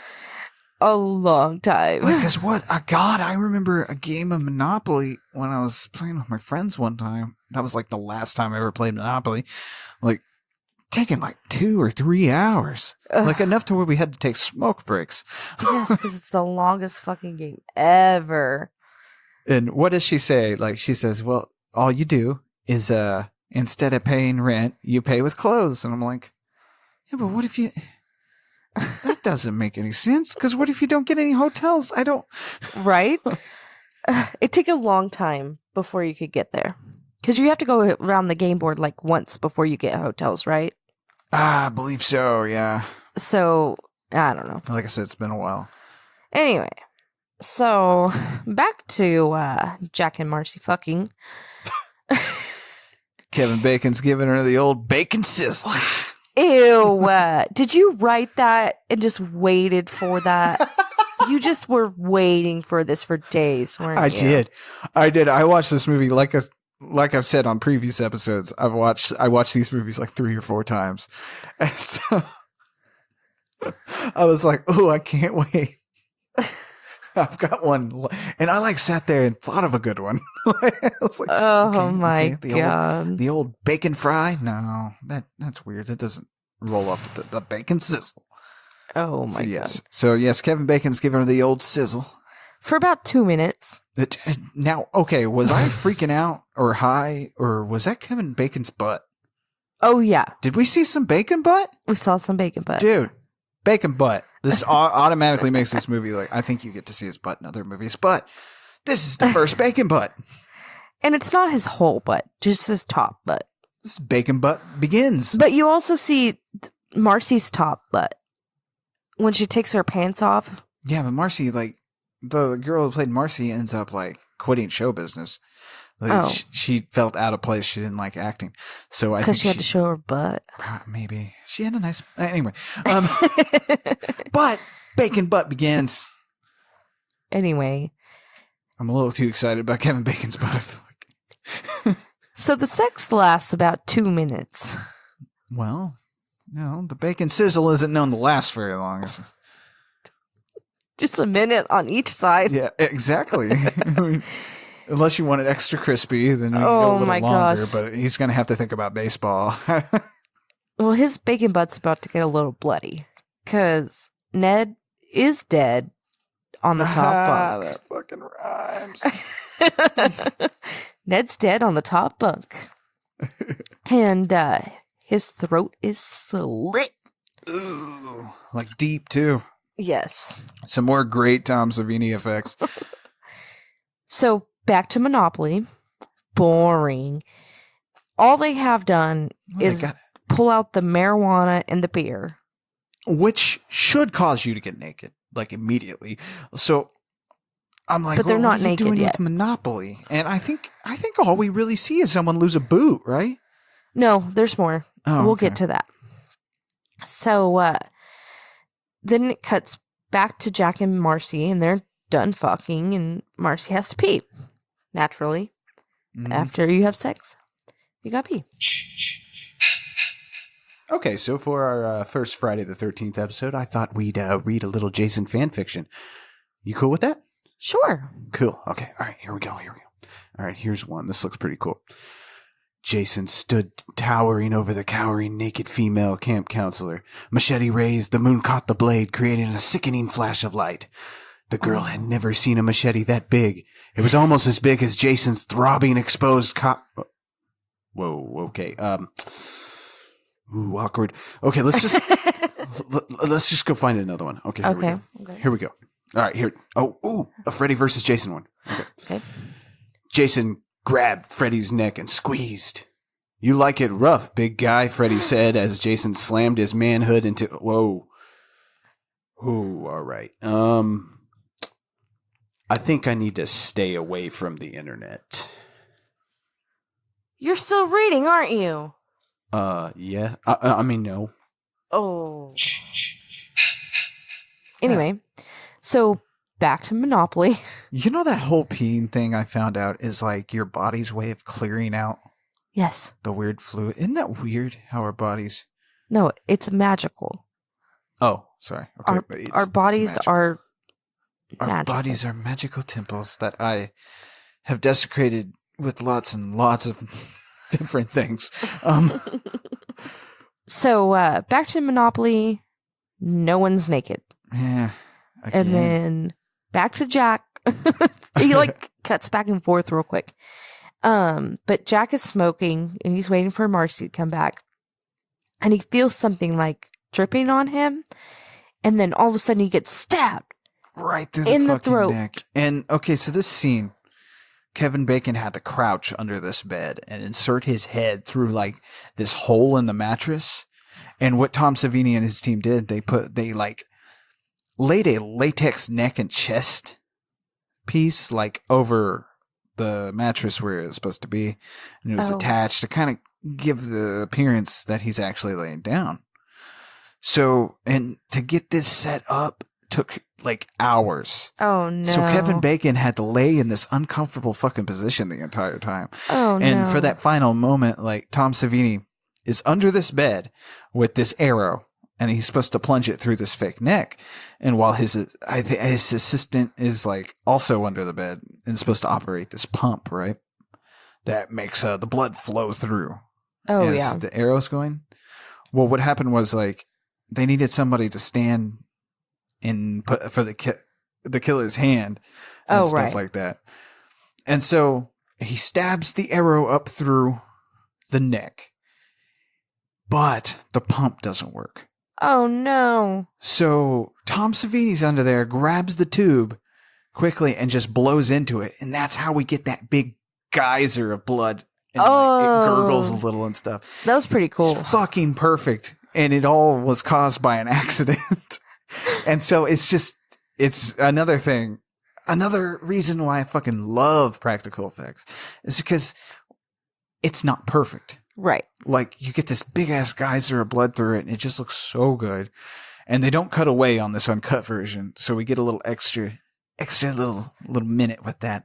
A long time. Because God, I remember a game of Monopoly when I was playing with my friends one time. That was the last time I ever played Monopoly. Taking 2 or 3 hours. Ugh. Enough to where we had to take smoke breaks. Yes, because it's the longest fucking game ever. And what does she say? She says, well, all you do is, instead of paying rent, you pay with clothes. And I'm like, yeah, but what if you... That doesn't make any sense. Because what if you don't get any hotels? I don't... Right? It took a long time before you could get there. Because you have to go around the game board once before you get hotels, right? I believe so, yeah. So, I don't know. Like I said, it's been a while. Anyway, so back to Jack and Marcy fucking. Kevin Bacon's giving her the old bacon sizzle. Ew. Did you write that and just waited for that? You just were waiting for this for days, weren't you? I did. I watched this movie like I've said on previous episodes. I watched these movies 3 or 4 times. And so I was like, oh, I can't wait. I've got one. And I sat there and thought of a good one. I was like, my God. The old bacon fry? No, that's weird. That doesn't roll up the bacon sizzle. Oh my God. So yes, Kevin Bacon's giving her the old sizzle. For about 2 minutes. Now, okay, was I freaking out or high, or was that Kevin Bacon's butt? Oh, yeah. Did we see some bacon butt? We saw some bacon butt. Dude, bacon butt. This automatically makes this movie like, I think you get to see his butt in other movies, but this is the first bacon butt. And it's not his whole butt, just his top butt. This bacon butt begins. But you also see Marcy's top butt when she takes her pants off. Yeah, but Marcy, like, the girl who played Marcy ends up, like, quitting show business. Like, she felt out of place. She didn't like acting. So I think because she had to show her butt. Maybe. She had a nice... Anyway. But bacon butt begins. Anyway. I'm a little too excited about Kevin Bacon's butt, I feel like. So the sex lasts about 2 minutes. Well, the bacon sizzle isn't known to last very long. Just a minute on each side. Yeah, exactly. Unless you want it extra crispy, then we can go a little longer. Gosh. But he's going to have to think about baseball. Well, his bacon butt's about to get a little bloody because Ned is dead on the top bunk. That fucking rhymes. Ned's dead on the top bunk. And his throat is slit. Ooh, like deep, too. Yes. Some more great Tom Savini effects. So, back to Monopoly. Boring. All they have done is pull out the marijuana and the beer. Which should cause you to get naked, like, immediately. So, I'm like, but they're not what are you naked doing yet. with Monopoly? And I think all we really see is someone lose a boot, right? No, there's more. Oh, we'll get to that. So, then it cuts back to Jack and Marcy, and they're done fucking, and Marcy has to pee. Naturally. Mm-hmm. After you have sex, you gotta pee. Okay, so for our first Friday the 13th episode, I thought we'd read a little Jason fan fiction. You cool with that? Sure. Cool. Okay, all right, here we go. All right, here's one. This looks pretty cool. Jason stood towering over the cowering naked female camp counselor. Machete raised, the moon caught the blade, creating a sickening flash of light. The girl had never seen a machete that big. It was almost as big as Jason's throbbing exposed Whoa, okay. Ooh, awkward. Okay, let's just go find another one. Okay, here we go. Okay. Here we go. All right, here. Oh, a Freddy versus Jason one. Okay. Jason grabbed Freddy's neck and squeezed. You like it rough, big guy, Freddy said as Jason slammed his manhood into... Whoa. Ooh, all right. I think I need to stay away from the internet. You're still reading, aren't you? Yeah. I mean, no. Oh. Anyway, so... back to Monopoly. You know that whole peeing thing I found out is like your body's way of clearing out Yes. the weird fluid. Isn't that weird how our bodies... No, it's magical. Oh, sorry. Okay, our bodies are Our magical. bodies are magical temples that I have desecrated with lots and lots of different things. So, back to Monopoly. No one's naked. Yeah. Again. And then... back to Jack. He cuts back and forth real quick. But Jack is smoking and he's waiting for Marcy to come back. And he feels something dripping on him. And then all of a sudden he gets stabbed. Right through the fucking throat. neck. And okay, so this scene, Kevin Bacon had to crouch under this bed and insert his head through this hole in the mattress. And what Tom Savini and his team did, they laid a latex neck and chest piece over the mattress where it's supposed to be, and it was attached to kind of give the appearance that he's actually laying down. So, and to get this set up took hours. Oh no. So Kevin Bacon had to lay in this uncomfortable fucking position the entire time. Oh no. And for that final moment, Tom Savini is under this bed with this arrow, and he's supposed to plunge it through this fake neck. And while his assistant is also under the bed and supposed to operate this pump, right? That makes the blood flow through. Oh, as yeah. the arrow's going. Well, what happened was they needed somebody to stand and put for the killer's hand and stuff like that. And so he stabs the arrow up through the neck, but the pump doesn't work. Oh, no. So Tom Savini's under there, grabs the tube quickly and just blows into it. And that's how we get that big geyser of blood. And it gurgles a little and stuff. That was pretty cool. It's fucking perfect. And it all was caused by an accident. And so it's another thing. Another reason why I fucking love practical effects is because it's not perfect. Right. Like, you get this big-ass geyser of blood through it, and it just looks so good. And they don't cut away on this uncut version, so we get a little extra little minute with that.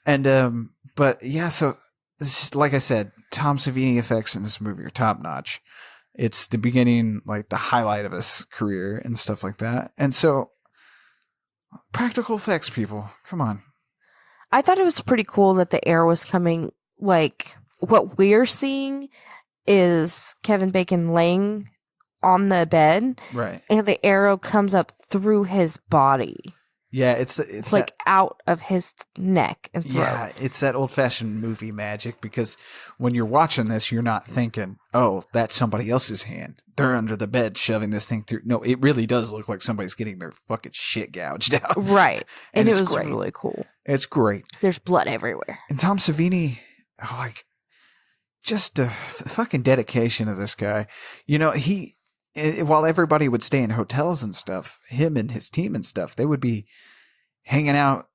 And, but, yeah, so, like I said, Tom Savini effects in this movie are top-notch. It's the beginning, like, the highlight of his career and stuff like that. And so, practical effects, people. Come on. I thought it was pretty cool that the air was coming, like... What we're seeing is Kevin Bacon laying on the bed. Right. And the arrow comes up through his body. Yeah, it's like out of his neck and throat. Yeah, it's that old-fashioned movie magic, because when you're watching this, you're not thinking, oh, that's somebody else's hand. They're under the bed shoving this thing through. No, it really does look like somebody's getting their fucking shit gouged out. Right. And it was great. really cool. It's great. There's blood everywhere. And Tom Savini, like... just the fucking dedication of this guy. You know, while everybody would stay in hotels and stuff, him and his team and stuff, they would be hanging out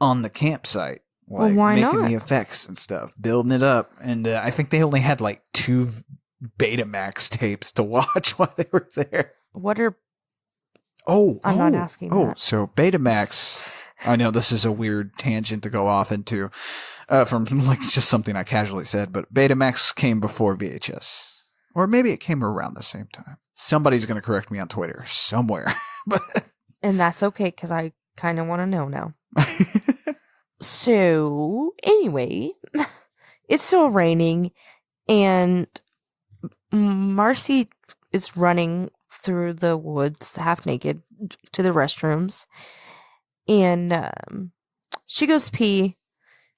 on the campsite, like making the effects and stuff, building it up. And I think they only had like 2 Betamax tapes to watch while they were there. What are... I'm not asking that. So Betamax... I know this is a weird tangent to go off into from like just something I casually said, but Betamax came before VHS. Or maybe it came around the same time. Somebody's going to correct me on Twitter somewhere. And that's okay, because I kind of want to know now. So, anyway, it's still raining, and Marcy is running through the woods, half naked, to the restrooms. And she goes to pee.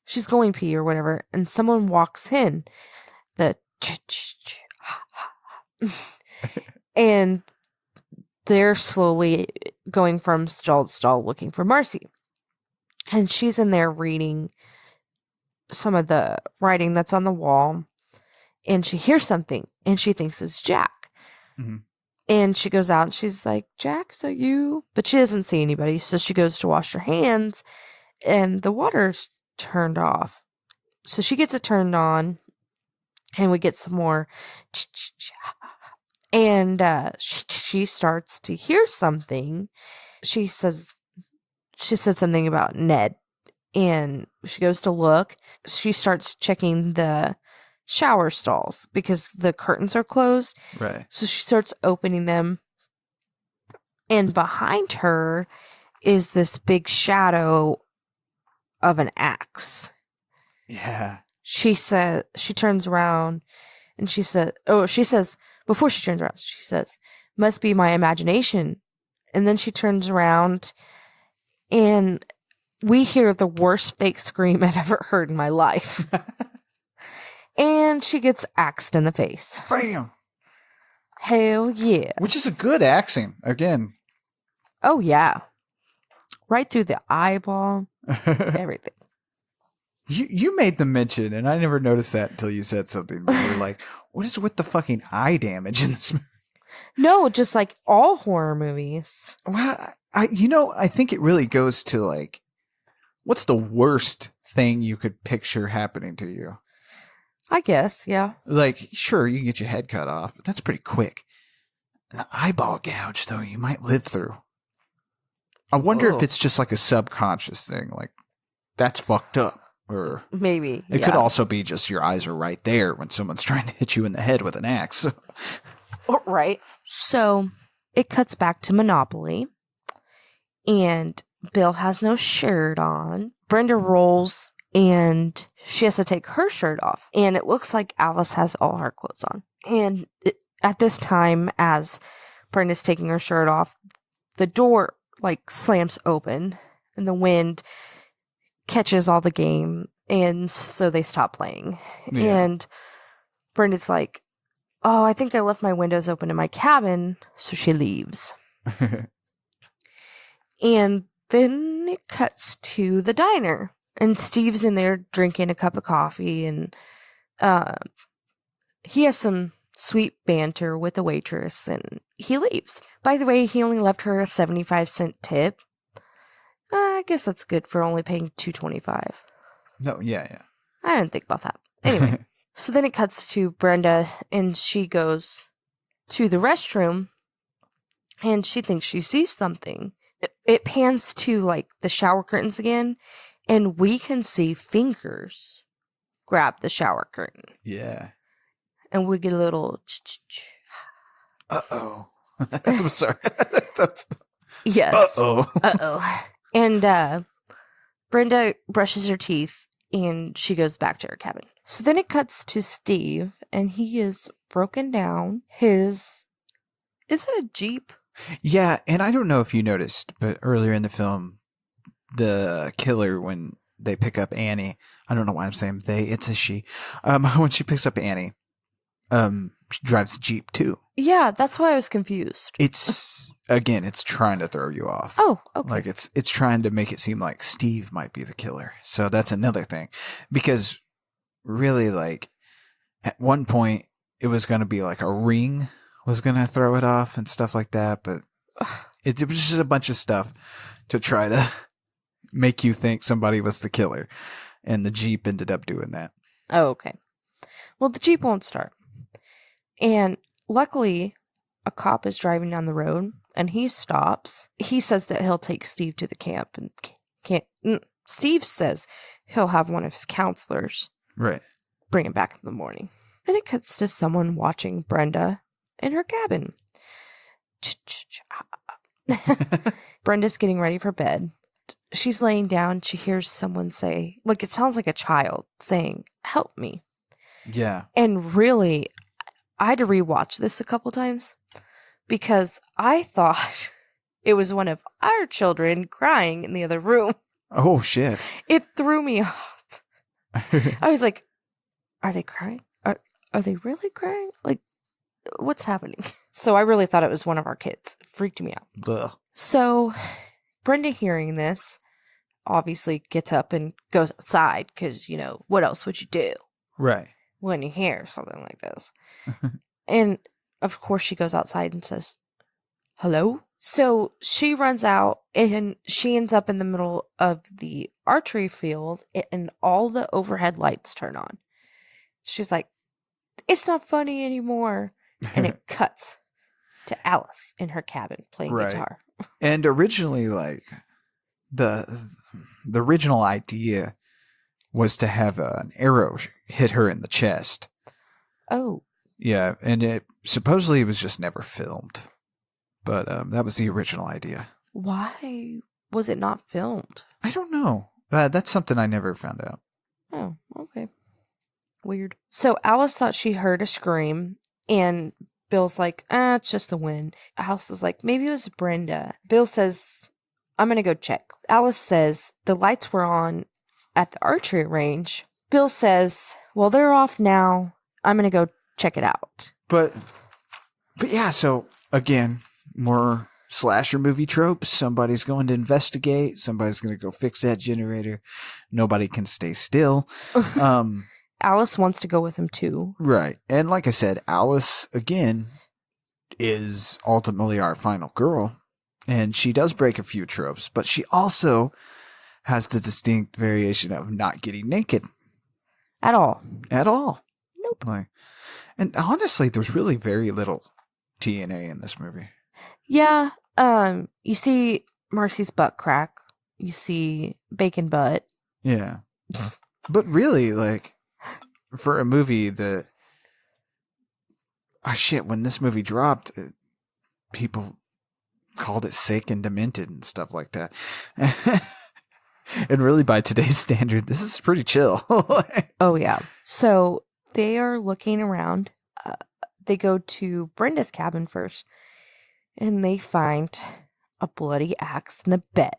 She's going pee or whatever. And someone walks in. And they're slowly going from stall to stall looking for Marcy. And she's in there reading some of the writing that's on the wall. And she hears something. And she thinks it's Jack. Mm-hmm. And she goes out and she's like, Jack, is that you? But she doesn't see anybody. So she goes to wash her hands and the water's turned off. So she gets it turned on and we get some more. And she starts to hear something. She said something about Ned. And she goes to look. She starts checking the shower stalls because the curtains are closed. Right. So she starts opening them. And behind her is this big shadow of an axe. Yeah. She turns around and she says, before she turns around, she says, must be my imagination. And then she turns around and we hear the worst fake scream I've ever heard in my life. And she gets axed in the face. Bam! Hell yeah. Which is a good axing, again. Oh, yeah. Right through the eyeball. Everything. You made the mention, and I never noticed that until you said something. You're like, what is with the fucking eye damage in this movie? No, just like all horror movies. Well, I think it really goes to like, what's the worst thing you could picture happening to you? I guess, yeah. Like, sure, you can get your head cut off, but that's pretty quick. An eyeball gouge, though, you might live through. I wonder if it's just like a subconscious thing, like, that's fucked up. Or maybe. It could also be just your eyes are right there when someone's trying to hit you in the head with an axe. Right. So, it cuts back to Monopoly. And Bill has no shirt on. Brenda rolls and she has to take her shirt off. And it looks like Alice has all her clothes on. And at this time, as Brenda's taking her shirt off, the door like slams open and the wind catches all the game. And so they stop playing. Yeah. And Brenda's like, oh, I think I left my windows open in my cabin. So she leaves. And then it cuts to the diner. And Steve's in there drinking a cup of coffee. And he has some sweet banter with the waitress. And he leaves. By the way, he only left her a 75-cent tip. I guess that's good for only paying $2.25. No, yeah. I didn't think about that. Anyway, so then it cuts to Brenda, and she goes to the restroom, and she thinks she sees something. It pans to, like, the shower curtains again, and we can see fingers grab the shower curtain. Yeah. And we get a little... Uh-oh. I'm sorry. That's... Yes. Uh-oh. Uh-oh. And Brenda brushes her teeth, and she goes back to her cabin. So then it cuts to Steve, and he is broken down. Is it a Jeep? Yeah, and I don't know if you noticed, but earlier in the film, the killer, when they pick up Annie, I don't know why I'm saying they, it's a she. When she picks up Annie, she drives a Jeep too. Yeah, that's why I was confused. It's, again, it's trying to throw you off. Oh, okay. Like, it's trying to make it seem like Steve might be the killer. So that's another thing. Because, really, like, at one point, it was going to be like a ring was going to throw it off and stuff like that. But it was just a bunch of stuff to try to make you think somebody was the killer. And the Jeep ended up doing that. Oh, okay. Well, the Jeep won't start. And luckily, a cop is driving down the road, and he stops. He says that he'll take Steve to the camp, and Steve says he'll have one of his counselors bring him back in the morning. Then it cuts to someone watching Brenda in her cabin. Brenda's getting ready for bed. She's laying down. She hears someone say, like, it sounds like a child saying, "Help me." Yeah. And really, I had to rewatch this a couple times because I thought it was one of our children crying in the other room. Oh, shit. It threw me off. I was like, are they crying? Are they really crying? Like, what's happening? So I really thought it was one of our kids. It freaked me out. Ugh. So Brenda, hearing this, obviously gets up and goes outside because, what else would you do? Right. When you hear something like this. And of course she goes outside and says, "Hello?" So she runs out, and she ends up in the middle of the archery field, and all the overhead lights turn on. She's like, "It's not funny anymore." And it cuts to Alice in her cabin playing guitar. And originally, like, the original idea was to have an arrow hit her in the chest. Oh. Yeah, and it supposedly was just never filmed. But that was the original idea. Why was it not filmed? I don't know. That's something I never found out. Oh, okay. Weird. So Alice thought she heard a scream, and Bill's like, it's just the wind. Alice is like, maybe it was Brenda. Bill says, I'm going to go check. Alice says the lights were on at the archery range. Bill says, well, they're off now. I'm going to go check it out. But yeah, so again, more slasher movie tropes. Somebody's going to investigate. Somebody's going to go fix that generator. Nobody can stay still. Alice wants to go with him too. Right. And like I said, Alice, again, is ultimately our final girl. And she does break a few tropes, but she also has the distinct variation of not getting naked. At all. At all. Nope. And honestly, there's really very little TNA in this movie. Yeah. You see Marcy's butt crack. You see bacon butt. Yeah. But really, like, for a movie that... Oh, shit, when this movie dropped, people called it sick and demented and stuff like that. And really, by today's standard, this is pretty chill. Oh, yeah. So they are looking around. They go to Brenda's cabin first, and they find a bloody axe in the bed.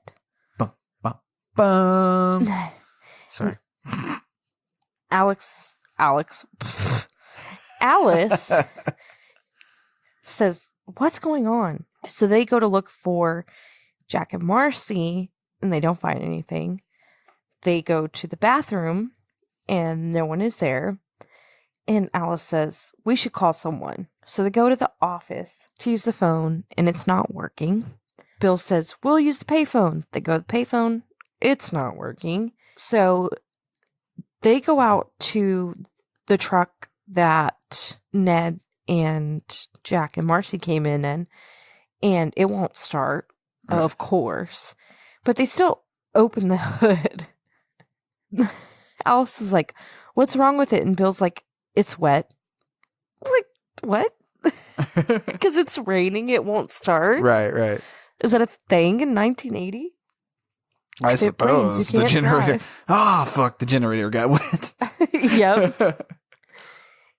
Bum, bum, bum. Um, Sorry. Alex Alice says, what's going on? So they go to look for Jack and Marcy, and they don't find anything. They go to the bathroom, and no one is there. And Alice says, we should call someone. So they go to the office to use the phone, and it's not working. Bill says, we'll use the payphone. They go to the payphone. It's not working. So they go out to the truck that Ned and Jack and Marcy came in, and it won't start, of course. But they still open the hood. Alice is like, what's wrong with it? And Bill's like, it's wet. Like, what? Because it's raining, it won't start. Right. Is that a thing in 1980? I If it rains, suppose you the can't generator. drive. Oh, fuck! The generator got wet. Yep.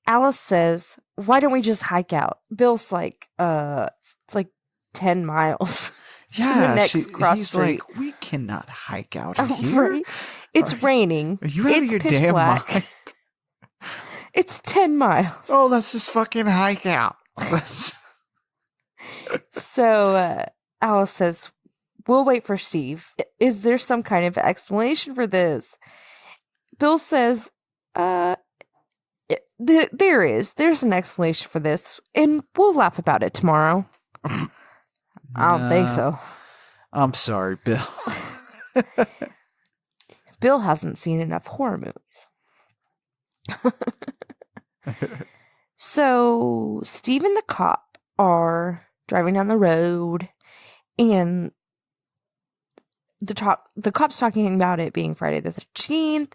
Alice says, why don't we just hike out? Bill's like, it's like 10 miles to the next cross he's street. like, we cannot hike out Oh, here. right? It's raining. Are you out It's of your pitch damn black. mind? It's 10 miles. Oh, let's just fucking hike out. So Alice says, we'll wait for Steve. Is there some kind of explanation for this? Bill says, there is. There's an explanation for this, and we'll laugh about it tomorrow. I don't think so. I'm sorry, Bill. Bill hasn't seen enough horror movies. So Steve and the cop are driving down the road, and the cop's talking about it being Friday the 13th,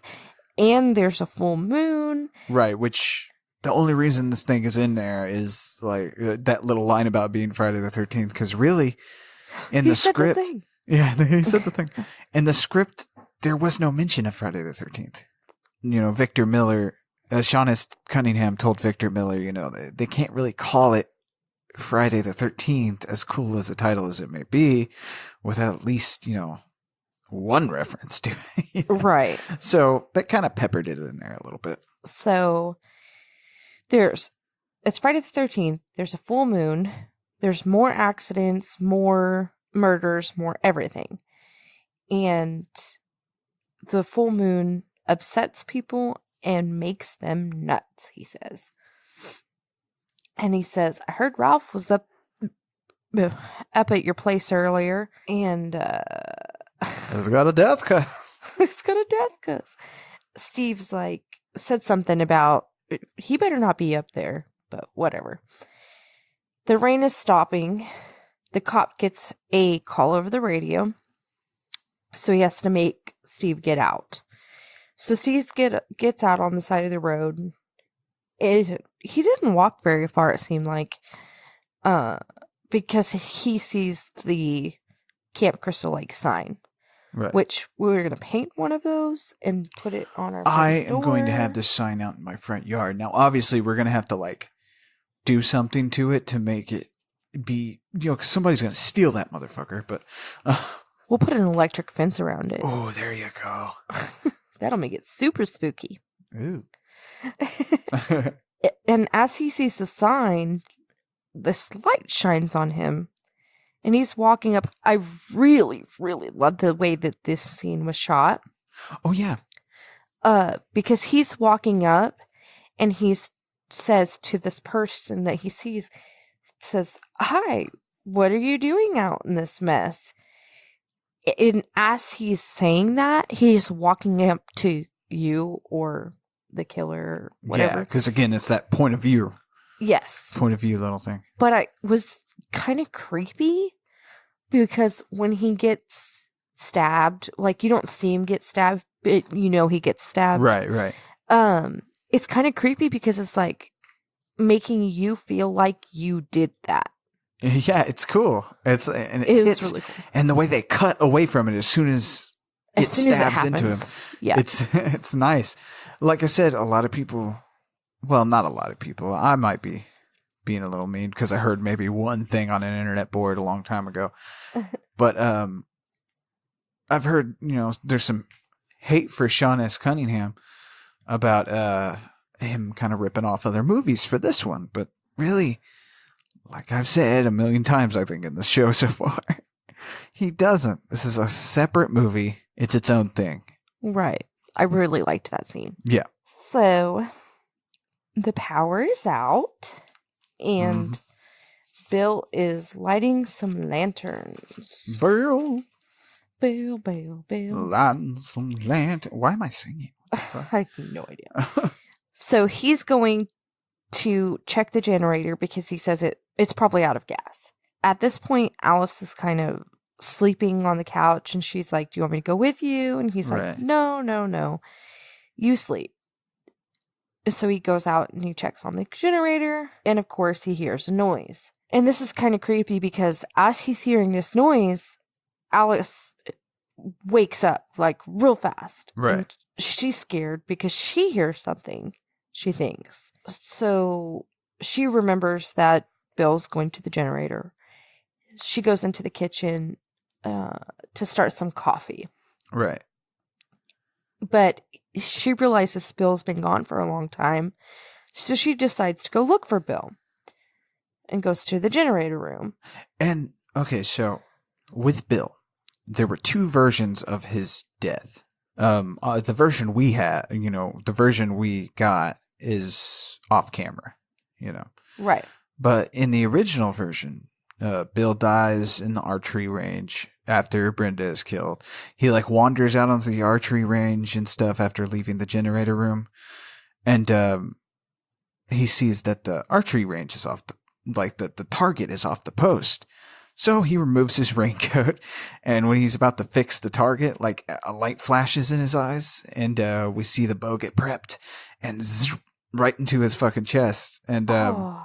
and there's a full moon. Right, which the only reason this thing is in there is like that little line about being Friday the 13th, because really, in He the said script, the thing. yeah, he said the thing. In the script, there was no mention of Friday the 13th. You know, Victor Miller, Sean S. Cunningham told Victor Miller, you know, they can't really call it Friday the 13th, as cool as a title as it may be, without at least, you know, one reference to it. You know? Right. So that kind of peppered it in there a little bit. So it's Friday the 13th. There's a full moon. There's more accidents, more murders, more everything. And the full moon upsets people and makes them nuts, he says. And he says, I heard Ralph was up at your place earlier, and He's got a death cut. he's got a death cause. Steve's like, said something about he better not be up there, but whatever. The rain is stopping. The cop gets a call over the radio, so he has to make Steve get out. So Steve gets out on the side of the road. He didn't walk very far, it seemed like, because he sees the Camp Crystal Lake sign, Right. which we're going to paint one of those and put it on our I front am going to door. have this sign out in my front yard. Now, obviously, we're going to have to, like, do something to it to make it be, you know, 'cause somebody's going to steal that motherfucker, but... We'll put an electric fence around it. oh, there you go. That'll make it super spooky. Ooh. And as he sees the sign, this light shines on him. And he's walking up. I really, really love the way that this scene was shot. Oh, yeah. Because he's walking up and he says to this person that he sees, says, hi, what are you doing out in this mess? And as he's saying that, he's walking up to you or the killer or whatever. Yeah, because, again, it's that point of view Yes. little thing. But I was kind of creepy because when he gets stabbed, like you don't see him get stabbed, but you know he gets stabbed. Right. It's kind of creepy because it's like making you feel like you did that. Yeah, it's cool. It's really cool. And the way they cut away from it as soon as it stabs into him. Yeah. It's nice. Like I said, a lot of people, well, not a lot of people. I might be being a little mean because I heard maybe one thing on an internet board a long time ago. But I've heard, you know, there's some hate for Sean S. Cunningham about him kind of ripping off other movies for this one. But really, like I've said a million times, I think, in the show so far, he doesn't. This is a separate movie. It's its own thing. Right. I really liked that scene. Yeah. So the power is out, and Bill is lighting some lanterns. Bill. Bill, Bill, Bill. Lighting some lantern. Why am I singing? I have no idea. So he's going to check the generator because he says it's probably out of gas. At this point, Alice is kind of sleeping on the couch, and she's like, do you want me to go with you? And he's like, no. You sleep. So he goes out and he checks on the generator, and of course he hears a noise. And this is kind of creepy because as he's hearing this noise, Alice wakes up like real fast. Right. And she's scared because she hears something, she thinks. So she remembers that Bill's going to the generator. She goes into the kitchen to start some coffee. Right. But she realizes Bill's been gone for a long time. So she decides to go look for Bill and goes to the generator room. And, okay, so with Bill, there were two versions of his death. The version we had, the version we got is off camera, Right. But in the original version, Bill dies in the archery range after Brenda is killed. He wanders out onto the archery range and stuff after leaving the generator room. And he sees that the archery range is off the target is off the post. So he removes his raincoat, and when he's about to fix the target, a light flashes in his eyes, and we see the bow get prepped and right into his fucking chest. And oh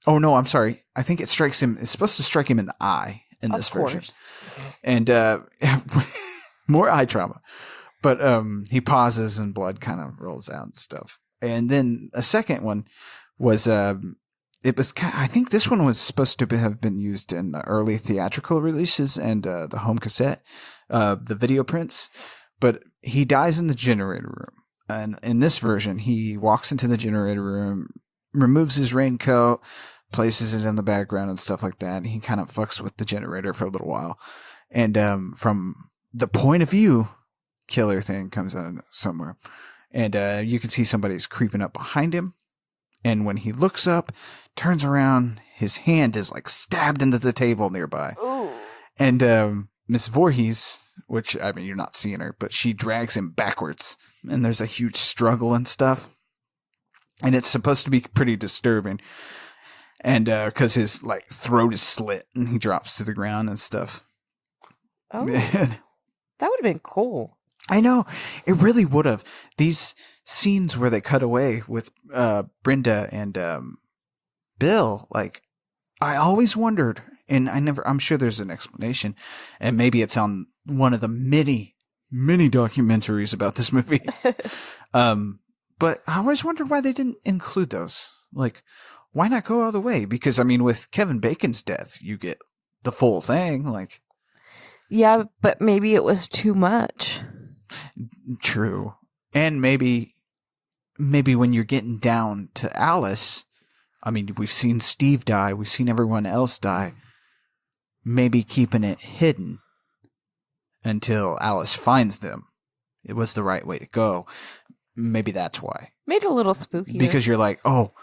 no, I'm sorry. I think it strikes him. It's supposed to strike him in the eye in this version. And more eye trauma. But he pauses and blood kind of rolls out and stuff. And then a second one was I think this one was supposed to have been used in the early theatrical releases and the home cassette, the video prints. But he dies in the generator room. And in this version, he walks into the generator room, removes his raincoat, places it in the background and stuff like that. And he kind of fucks with the generator for a little while. And from the point of view, killer thing comes out somewhere. And you can see somebody's creeping up behind him. And when he looks up, turns around, his hand is stabbed into the table nearby. Ooh. And Miss Voorhees, which, you're not seeing her, but she drags him backwards. And there's a huge struggle and stuff. And it's supposed to be pretty disturbing. And because his throat is slit and he drops to the ground and stuff. Oh, that would have been cool. I know. It really would have. These scenes where they cut away with Brenda and Bill, I always wondered, and I'm sure there's an explanation, and maybe it's on one of the many, many documentaries about this movie. But I always wondered why they didn't include those. Why not go all the way? Because, with Kevin Bacon's death, you get the full thing, Yeah, but maybe it was too much. True. And maybe when you're getting down to Alice, we've seen Steve die, we've seen everyone else die. Maybe keeping it hidden until Alice finds them. It was the right way to go. Maybe that's why. Made it a little spooky. Because you're like, oh,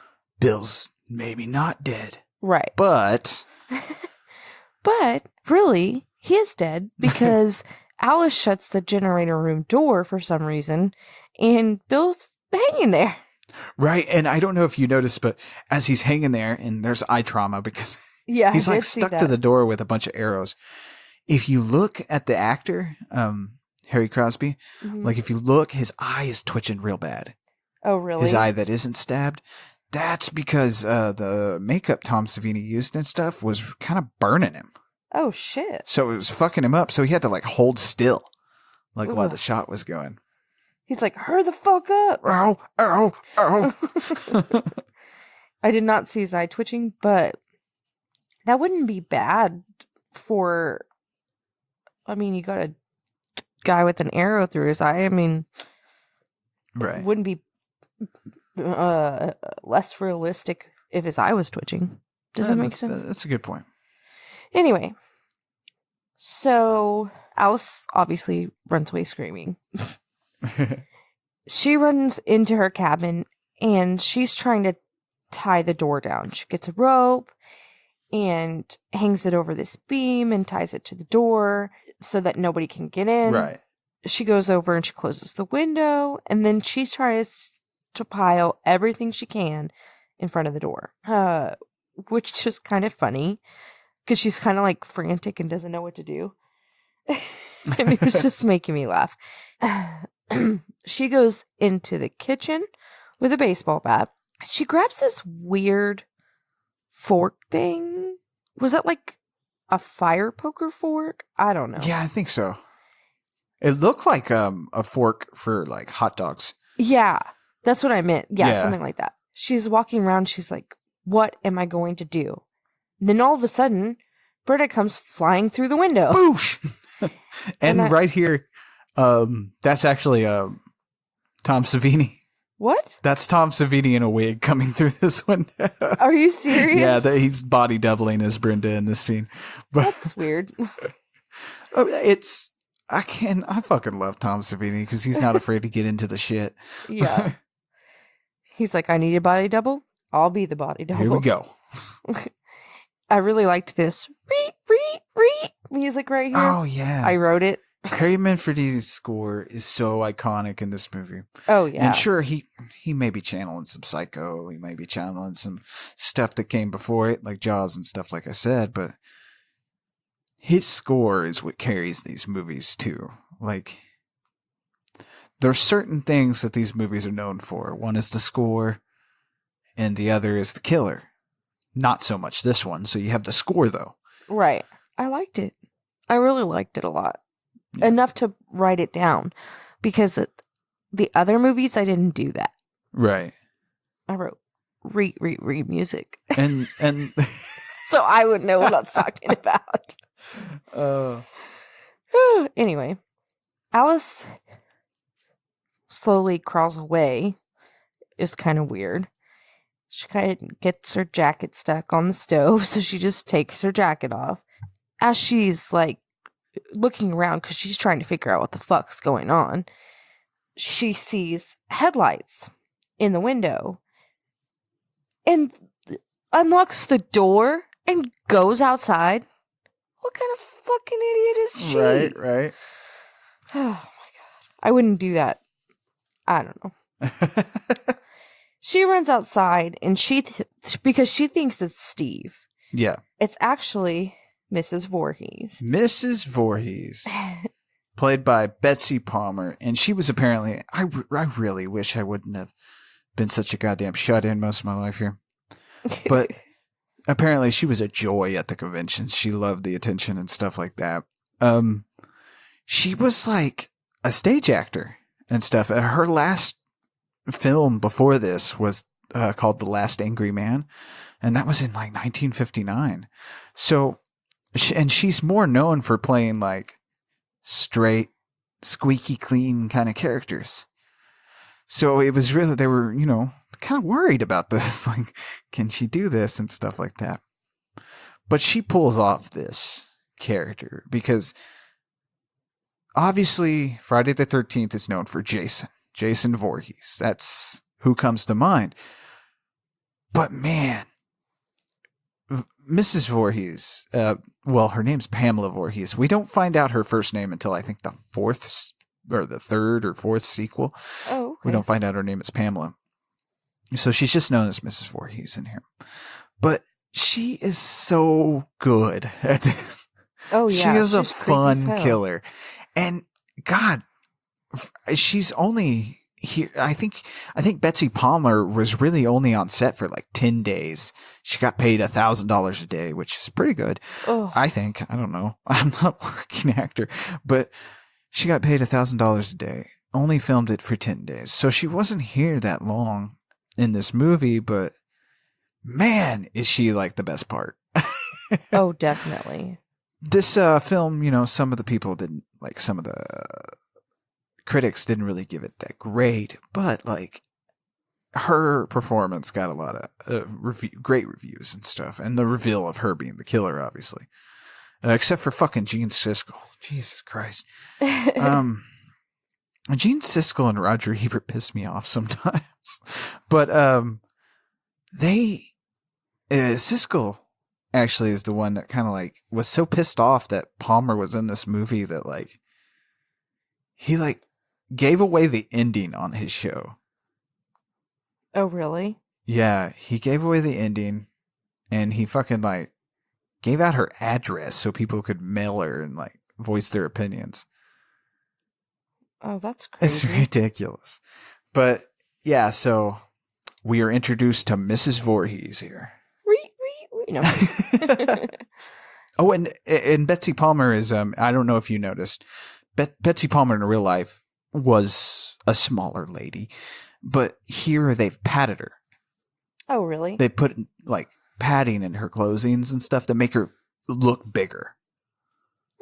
Bill's maybe not dead. Right. But really, he is dead because Alice shuts the generator room door for some reason, and Bill's hanging there. Right, and I don't know if you noticed, but as he's hanging there, and there's eye trauma because he's stuck to the door with a bunch of arrows. If you look at the actor, Harry Crosby, if you look, his eye is twitching real bad. Oh, really? His eye that isn't stabbed. That's because the makeup Tom Savini used and stuff was kind of burning him. Oh, shit. So it was fucking him up. So he had to hold still, while the shot was going. He's like, hurry the fuck up. Ow, ow, ow. I did not see his eye twitching, but that wouldn't be bad for, you got a guy with an arrow through his eye. Right. It wouldn't less realistic if his eye was twitching. Does that make sense? That's a good point. Anyway, so Alice obviously runs away screaming. She runs into her cabin and she's trying to tie the door down. She gets a rope and hangs it over this beam and ties it to the door so that nobody can get in. Right. She goes over and she closes the window and then she tries to pile everything she can in front of the door, which is kind of funny because she's kind of like frantic and doesn't know what to do. And it was just making me laugh. She goes into the kitchen with a baseball bat. She grabs this weird fork thing. Was that like a fire poker fork? I don't know. Yeah, I think so. It looked like a fork for like hot dogs. Yeah, that's what I meant. Yeah, something like that. She's walking around. She's like, what am I going to do? And then all of a sudden, Britta comes flying through the window. Boosh! and right here, that's actually Tom Savini. What? That's Tom Savini in a wig coming through this window. Are you serious? Yeah, he's body doubling as Brenda in this scene. But that's weird. I fucking love Tom Savini because he's not afraid to get into the shit. Yeah. He's like, I need a body double. I'll be the body double. Here we go. I really liked this music right here. Oh, yeah. I wrote it. Harry Manfredi's score is so iconic in this movie. Oh, yeah. And sure, he may be channeling some Psycho. He may be channeling some stuff that came before it, like Jaws and stuff, like I said. But his score is what carries these movies, too. Like, there's certain things that these movies are known for. One is the score, and the other is the killer. Not so much this one. So you have the score, though. Right. I liked it. I really liked it a lot. Yeah. Enough to write it down. Because the other movies, I didn't do that. Right. I wrote music. And so I would know what I was talking about. Anyway, Alice slowly crawls away. It's kind of weird. She kind of gets her jacket stuck on the stove, so she just takes her jacket off. As she's like looking around because she's trying to figure out what the fuck's going on, she sees headlights in the window and unlocks the door and goes outside. What kind of fucking idiot is she? Right. Oh my god. I wouldn't do that. I don't know. She runs outside and because she thinks it's Steve. Yeah. It's actually Mrs. Voorhees. Mrs. Voorhees. Played by Betsy Palmer. And she was apparently, I really wish I wouldn't have been such a goddamn shut-in most of my life here. But apparently she was a joy at the conventions. She loved the attention and stuff like that. She was like a stage actor and stuff. Her last film before this was called The Last Angry Man. And that was in like 1959. So, and she's more known for playing like straight, squeaky clean kind of characters. So it was really, they were, kind of worried about this. Like, can she do this and stuff like that? But she pulls off this character because obviously Friday the 13th is known for Jason Voorhees. That's who comes to mind. But man, Mrs. Voorhees, her name's Pamela Voorhees. We don't find out her first name until I think the third or fourth sequel. Oh, okay. We don't find out her name is Pamela. So she's just known as Mrs. Voorhees in here. But she is so good at this. Oh, yeah. She is a fun killer. And God, she's only here. I think Betsy Palmer was really only on set for like 10 days. She got paid $1,000 a day, which is pretty good. Oh. I think. I don't know. I'm not a working actor, but she got paid $1,000 a day. Only filmed it for 10 days. So she wasn't here that long in this movie, but man, is she like the best part. Oh, definitely. This film, some of the people didn't like, some of the critics didn't really give it that great, but like her performance got a lot of great reviews and stuff, and the reveal of her being the killer, obviously, except for fucking Gene Siskel. Jesus Christ. Gene Siskel and Roger Ebert piss me off sometimes, but Siskel actually is the one that kind of like was so pissed off that Palmer was in this movie that like he like gave away the ending on his show. Oh, really? Yeah, he gave away the ending, and he fucking like gave out her address so people could mail her and like voice their opinions. Oh, that's crazy. It's ridiculous. But yeah, so we are introduced to Mrs. Voorhees here. No. Oh, and Betsy Palmer is I don't know if you noticed, Betsy Palmer in real life was a smaller lady, but here they've padded her. Oh, really? They put like padding in her clothings and stuff that make her look bigger.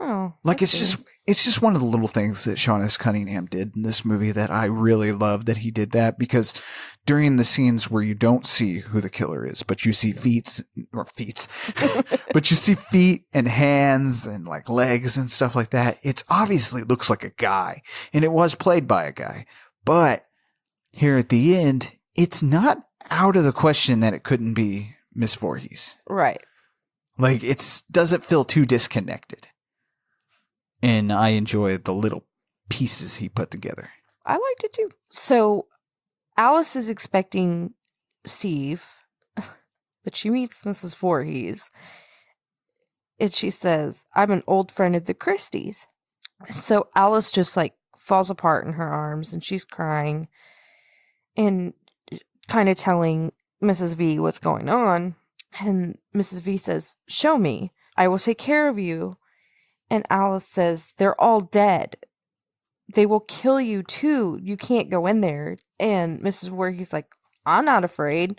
Oh, like it's just one of the little things that Sean S. Cunningham did in this movie that I really love that he did that, because during the scenes where you don't see who the killer is, but you see but you see feet and hands and like legs and stuff like that, it's obviously looks like a guy, and it was played by a guy. But here at the end, it's not out of the question that it couldn't be Miss Voorhees. Right. Like it doesn't feel too disconnected. And I enjoy the little pieces he put together. I liked it too. So Alice is expecting Steve, but she meets Mrs. Voorhees. And she says, I'm an old friend of the Christies. So Alice just like falls apart in her arms, and she's crying and kind of telling Mrs. V what's going on. And Mrs. V says, show me. I will take care of you. And Alice says, they're all dead. They will kill you too. You can't go in there. And Mrs. Voorhees like, I'm not afraid.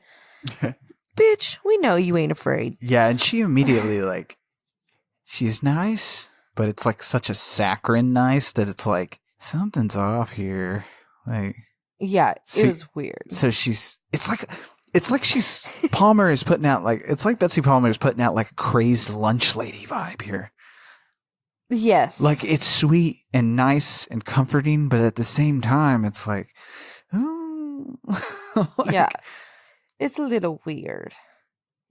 Bitch, we know you ain't afraid. Yeah, and she immediately like, she's nice, but it's like such a saccharine nice that it's like, something's off here. Like, yeah, it was weird. So it's like she's, Palmer is putting out like, it's like Betsy Palmer is putting out like a crazed lunch lady vibe here. Yes. Like, it's sweet and nice and comforting, but at the same time, it's like, oh. Like, yeah. It's a little weird.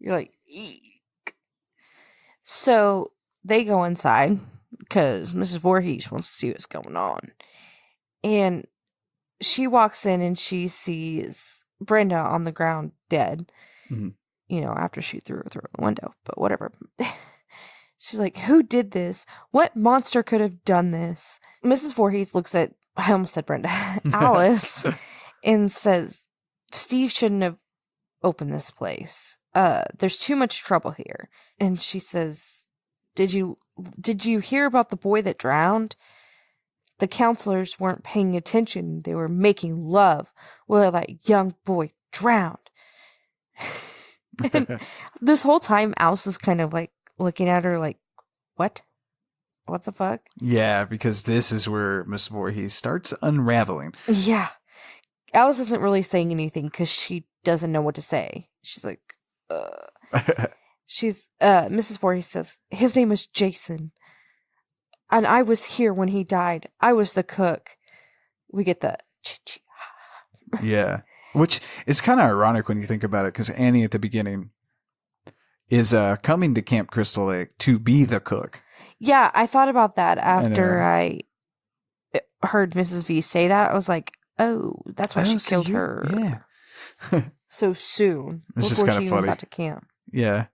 You're like, eek. So they go inside because Mrs. Voorhees wants to see what's going on. And she walks in and she sees Brenda on the ground dead. Mm-hmm. You know, after she threw her through the window, but whatever. She's like, who did this? What monster could have done this? Mrs. Voorhees looks at, I almost said Brenda, Alice, and says, Steve shouldn't have opened this place. There's too much trouble here. And she says, did you hear about the boy that drowned? The counselors weren't paying attention. They were making love while that young boy drowned. And this whole time, Alice is kind of like, looking at her like, what? What the fuck? Yeah, because this is where Miss Voorhees starts unraveling. Yeah. Alice isn't really saying anything because she doesn't know what to say. She's like, Mrs. Voorhees says, his name is Jason. And I was here when he died. I was the cook. We get the yeah. Which is kind of ironic when you think about it, because Annie at the beginning is coming to Camp Crystal Lake to be the cook. Yeah, I thought about that after I heard Mrs. V say that. I was like, oh, that's why she killed her. Yeah. So soon. It's just before kind she of even funny. got to camp. Yeah.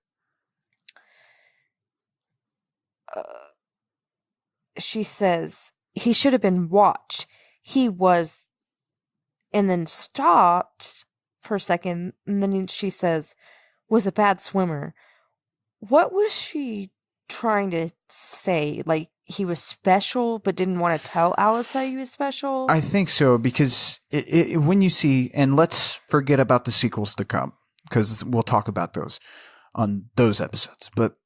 She says, he should have been watched. He was, and then stopped for a second. And then she says, was a bad swimmer. What was she trying to say? Like, he was special, but didn't want to tell Alice that he was special? I think so, because when you see, and let's forget about the sequels to come, because we'll talk about those on those episodes. But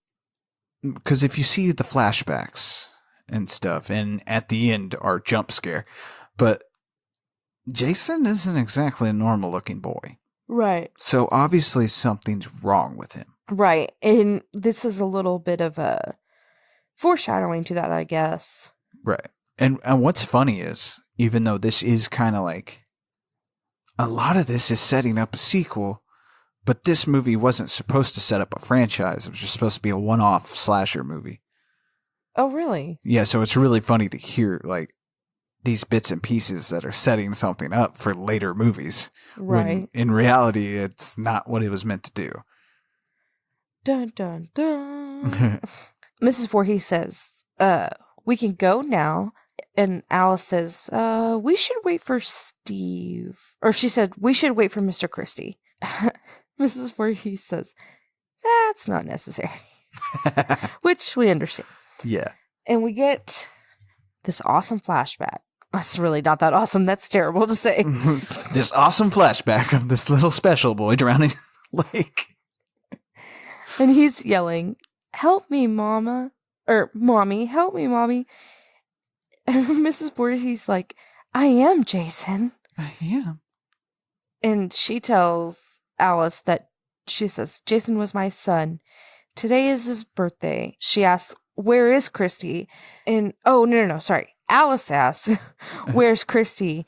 because if you see the flashbacks and stuff, and at the end our jump scare, but Jason isn't exactly a normal looking boy. Right. So obviously something's wrong with him. Right. And this is a little bit of a foreshadowing to that, I guess. Right. And what's funny is, even though this is kind of like, a lot of this is setting up a sequel, but this movie wasn't supposed to set up a franchise. It was just supposed to be a one-off slasher movie. Oh, really? Yeah, so it's really funny to hear, like, these bits and pieces that are setting something up for later movies. Right. When in reality, it's not what it was meant to do. Dun, dun, dun. Mrs. Voorhees says, we can go now. And Alice says, we should wait for Steve. Or she said, we should wait for Mr. Christie. Mrs. Voorhees says, that's not necessary. Which we understand. Yeah. And we get this awesome flashback. That's really not that awesome. That's terrible to say. This awesome flashback of this little special boy drowning in the lake. And he's yelling, help me, Mama. Or, Mommy, help me, Mommy. And Mrs. Voorhees like, I am Jason. I am. And she tells Alice that, she says, Jason was my son. Today is his birthday. She asks, where is Christy? And, oh, no, sorry. Alice asks, where's Christy?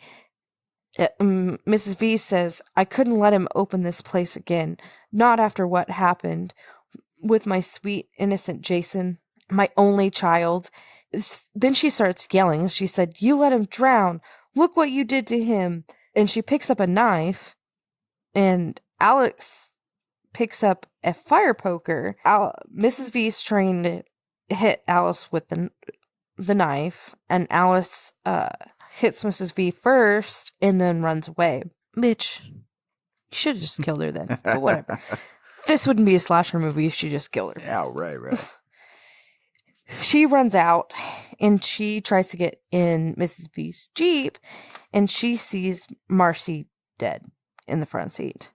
Mrs. V says, I couldn't let him open this place again. Not after what happened with my sweet, innocent Jason, my only child. Then she starts yelling. She said, you let him drown. Look what you did to him. And she picks up a knife, and Alex picks up a fire poker. Mrs. V's trying to hit Alice with the knife, and Alice hits Mrs. V first and then runs away. Bitch, you should have just killed her then. But whatever. This wouldn't be a slasher movie if she just killed her. Yeah, right. She runs out and she tries to get in Mrs. V's Jeep, and she sees Marcy dead in the front seat.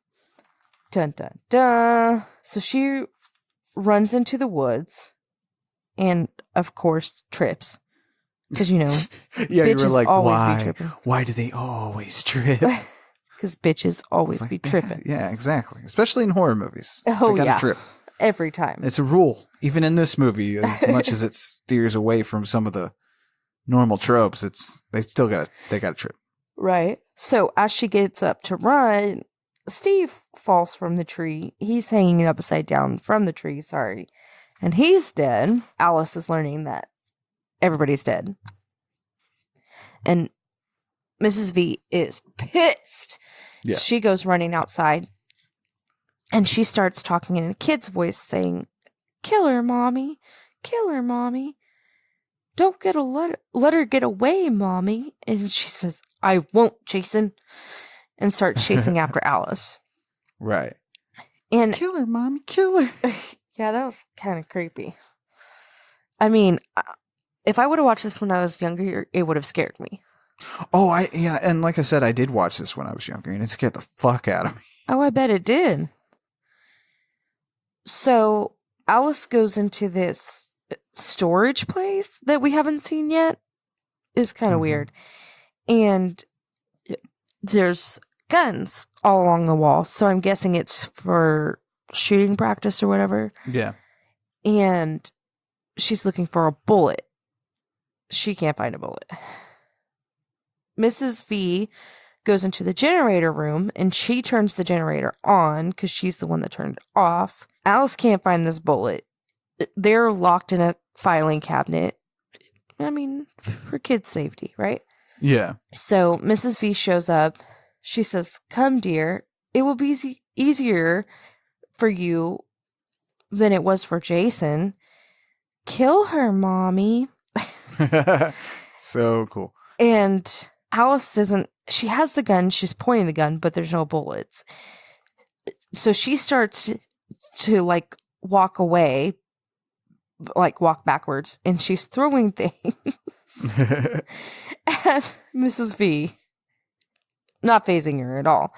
Dun, dun, dun. So she runs into the woods and, of course, trips. Because, you know, Yeah, you were bitches like, always be tripping. why do they always trip? Because bitches always be tripping. Yeah, exactly. Especially in horror movies. Oh, they gotta yeah. trip. Every time. It's a rule. Even in this movie, as much as it steers away from some of the normal tropes, they gotta trip. Right. So as she gets up to run, Steve falls from the tree. He's hanging upside down from the tree, sorry. And he's dead. Alice is learning that everybody's dead. And Mrs. V is pissed. Yeah. She goes running outside. And she starts talking in a kid's voice saying, kill her, Mommy. Kill her, Mommy. Don't let her get away, Mommy. And she says, I won't, Jason. And starts chasing after Alice. Right. And Kill her, Mommy. Kill her. yeah, that was kind of creepy. I mean, if I would have watched this when I was younger, it would have scared me. Oh, and like I said, I did watch this when I was younger, and it scared the fuck out of me. Oh, I bet it did. So Alice goes into this storage place that we haven't seen yet. It's kind of weird. And there's guns all along the wall. So I'm guessing it's for shooting practice or whatever. Yeah. And she's looking for a bullet. She can't find a bullet. Mrs. V goes into the generator room and she turns the generator on because she's the one that turned it off. Alice can't find this bullet. They're locked in a filing cabinet. I mean, for kids' safety, right? Yeah. So Mrs. V shows up. She says, come, dear. It will be easier for you than it was for Jason. Kill her, Mommy. So cool. And Alice isn't, she has the gun, she's pointing the gun, but there's no bullets. So she starts to like walk away, like walk backwards, and she's throwing things at Mrs. V. Not phasing her at all.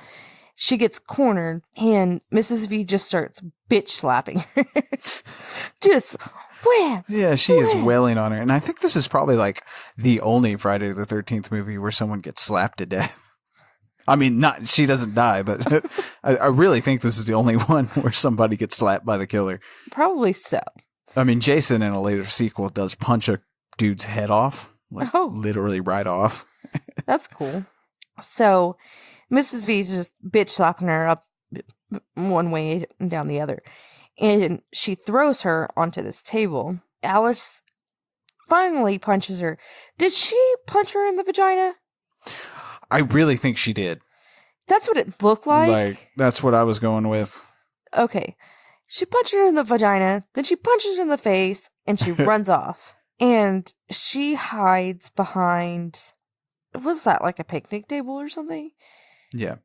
She gets cornered, and Mrs. V just starts bitch slapping her. Just wham! Yeah, she is wailing on her. And I think this is probably like the only Friday the 13th movie where someone gets slapped to death. I mean, not she doesn't die, but I really think this is the only one where somebody gets slapped by the killer. Probably so. I mean, Jason in a later sequel does punch a dude's head off, like literally right off. That's cool. So Mrs. V's just bitch slapping her up one way and down the other. And she throws her onto this table. Alice finally punches her. Did she punch her in the vagina? I really think she did. That's what it looked like. Like, that's what I was going with. Okay. She punches her in the vagina, then she punches her in the face, and she runs off. And she hides behind, was that like a picnic table or something? Yeah.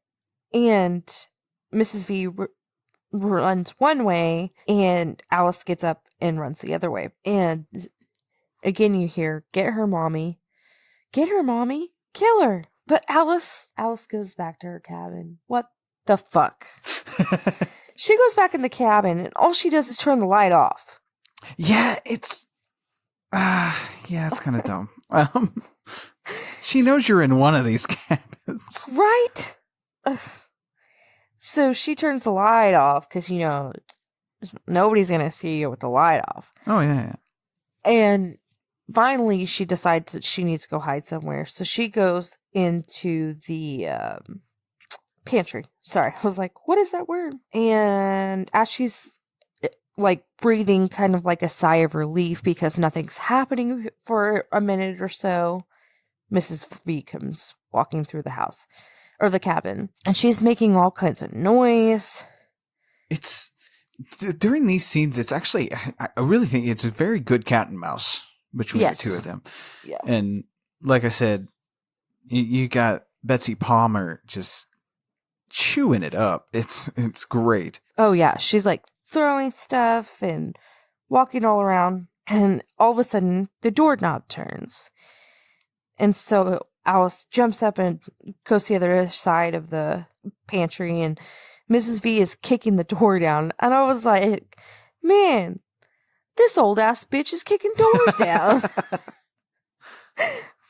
And Mrs. V runs one way, and Alice gets up and runs the other way. And again, you hear, get her, mommy, kill her. But Alice goes back to her cabin. What the fuck? She goes back in the cabin, and all she does is turn the light off. Yeah, it's kind of dumb. She knows you're in one of these cabins. Right? Ugh. So she turns the light off because, nobody's going to see you with the light off. Oh, yeah. And finally, she decides that she needs to go hide somewhere. So she goes into the pantry. Sorry, I was like, what is that word? And as she's like breathing kind of like a sigh of relief because nothing's happening for a minute or so, Mrs. V comes walking through the house or the cabin, and she's making all kinds of noise. It's during these scenes, it's actually, I really think it's a very good cat and mouse between the two of them. Yeah. And like I said, you got Betsy Palmer just chewing it up. It's great. Oh yeah, she's like throwing stuff and walking all around, and all of a sudden the doorknob turns, and so Alice jumps up and goes to the other side of the pantry, and Mrs. V is kicking the door down, and I was like, man, this old ass bitch is kicking doors down.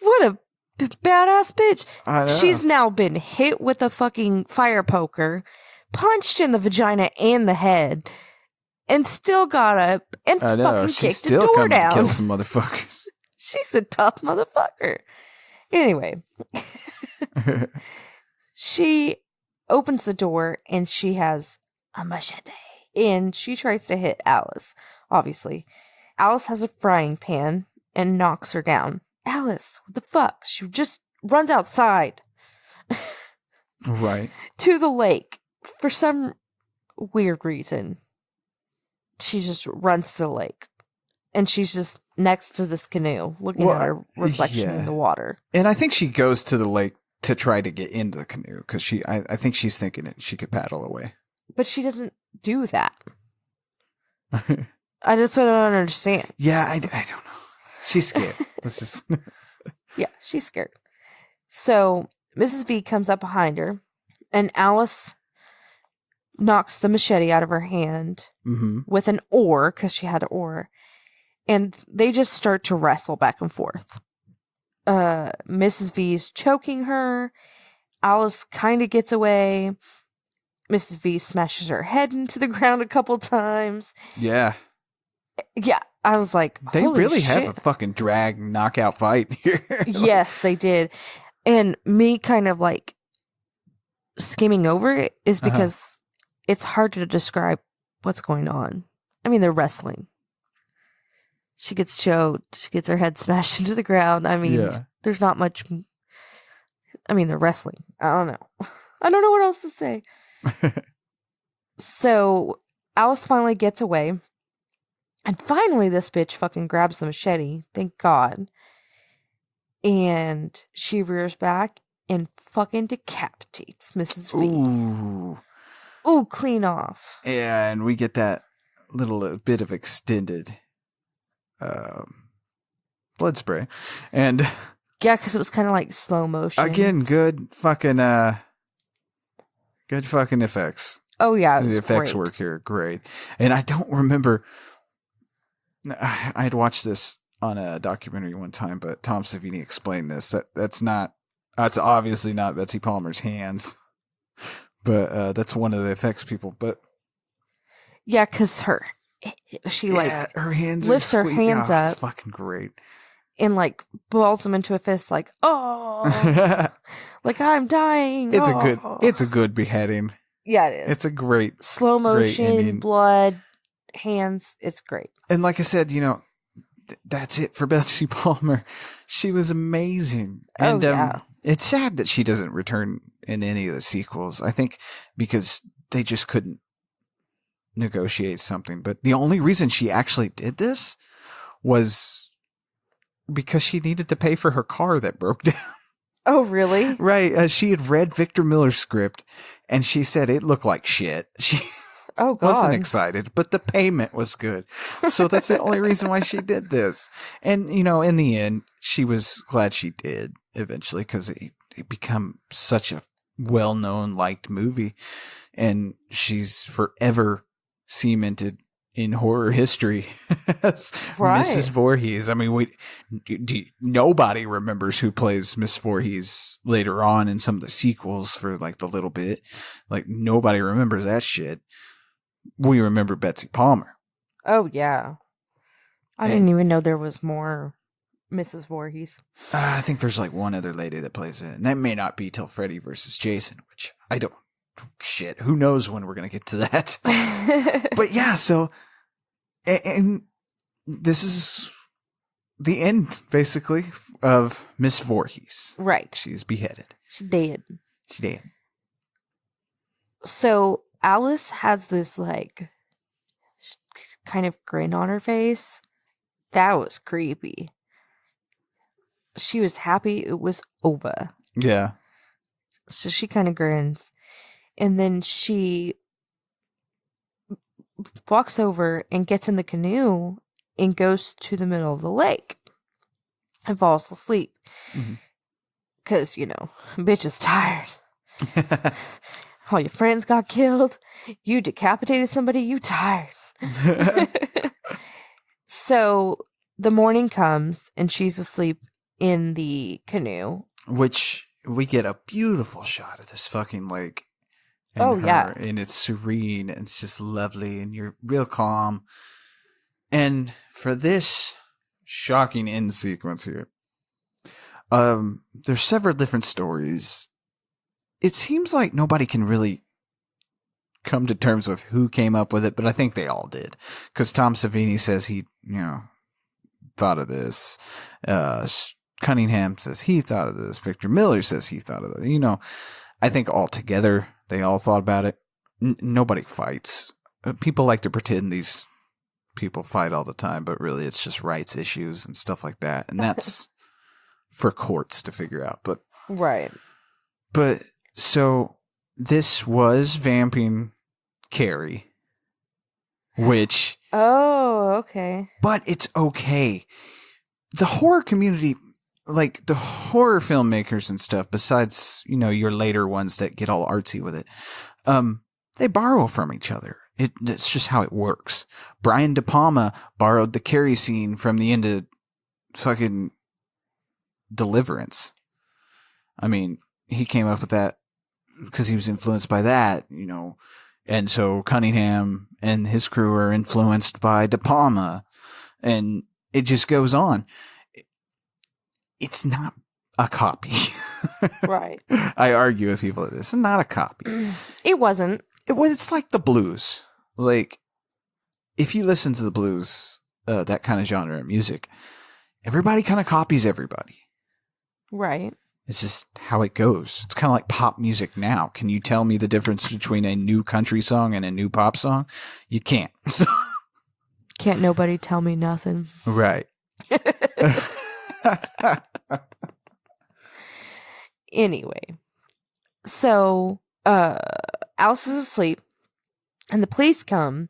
What a badass bitch. She's now been hit with a fucking fire poker, punched in the vagina and the head, and still got up and fucking kicked the door down. Kill some motherfuckers. She's a tough motherfucker. Anyway, she opens the door and she has a machete, and she tries to hit Alice. Obviously, Alice has a frying pan and knocks her down. Alice, what the fuck? She just runs outside. Right. To the lake. For some weird reason, she just runs to the lake. And she's just next to this canoe, looking at her reflection in the water. And I think she goes to the lake to try to get into the canoe, because I think she's thinking that she could paddle away. But she doesn't do that. I just don't understand. Yeah, I don't know. She's scared. Let's just... Yeah, she's scared. So Mrs. V comes up behind her, and Alice knocks the machete out of her hand with an oar, because she had an oar, and they just start to wrestle back and forth. Mrs. V's choking her. Alice kind of gets away. Mrs. V smashes her head into the ground a couple times. Yeah. Yeah, I was like, they really shit. have a fucking drag knockout fight here. Yes, they did. And me kind of like skimming over it is because it's hard to describe what's going on. I mean, they're wrestling. She gets choked. She gets her head smashed into the ground. I mean, there's not much. I mean, they're wrestling. I don't know. I don't know what else to say. So Alice finally gets away. And finally, this bitch fucking grabs the machete. Thank God. And she rears back and fucking decapitates Mrs. V. Ooh, clean off. Yeah, and we get that little bit of extended blood spray. And yeah, because it was kind of like slow motion. Again, good fucking effects. Oh, yeah. The effects work here. Great. And I don't remember... I had watched this on a documentary one time, but Tom Savini explained this. That's not It's obviously not Betsy Palmer's hands, but that's one of the effects people. But Yeah, because she her hands lifts her hands It's up fucking great. and like balls them into a fist, like, oh, like I'm dying. It's a good beheading. Yeah, it is. It's a great slow motion, ending. blood, hands. It's great. And like I said, that's it for Betsy Palmer. She was amazing. And it's sad that she doesn't return in any of the sequels. I think because they just couldn't negotiate something. But the only reason she actually did this was because she needed to pay for her car that broke down. Oh, really? Right. She had read Victor Miller's script and she said it looked like shit. She wasn't excited, but the payment was good. So that's the only reason why she did this. And, in the end, she was glad she did eventually because it became such a well-known, liked movie. And she's forever cemented in horror history as Mrs. Voorhees. I mean, nobody remembers who plays Miss Voorhees later on in some of the sequels for like the little bit. Like nobody remembers that shit. We remember Betsy Palmer. Oh yeah, I didn't even know there was more Mrs. Voorhees. I think there's like one other lady that plays it, and that may not be till Freddy versus Jason, which I don't. Shit, who knows when we're gonna get to that? But yeah, so and this is the end basically of Miss Voorhees. Right, she's beheaded. She did. So Alice has this like kind of grin on her face. That was creepy. She was happy it was over. Yeah. So she kind of grins. And then she walks over and gets in the canoe and goes to the middle of the lake and falls asleep. Because, bitch is tired. All your friends got killed. You decapitated somebody. You tired. So the morning comes and she's asleep in the canoe. Which we get a beautiful shot of this fucking lake. And it's serene and it's just lovely and you're real calm. And for this shocking end sequence here, there's several different stories. It seems like nobody can really come to terms with who came up with it, but I think they all did. Because Tom Savini says he, thought of this. Cunningham says he thought of this. Victor Miller says he thought of it. I think all together they all thought about it. Nobody fights. People like to pretend these people fight all the time, but really it's just rights issues and stuff like that. And that's for courts to figure out. But so this was vamping Carrie, which... Oh, okay. But it's okay. The horror community, like the horror filmmakers and stuff, besides, your later ones that get all artsy with it, they borrow from each other. It's just how it works. Brian De Palma borrowed the Carrie scene from the end of fucking Deliverance. I mean, he came up with that because he was influenced by that, and so Cunningham and his crew are influenced by De Palma, and it just goes on. It's not a copy. Right. I argue with people that it's not a copy. It wasn't. It's like the blues. Like, if you listen to the blues, that kind of genre of music, everybody kind of copies everybody. Right. It's just how it goes. It's kind of like pop music now. Can you tell me the difference between a new country song and a new pop song? You can't. So. Can't nobody tell me nothing. Right. Anyway, so Alice is asleep and the police come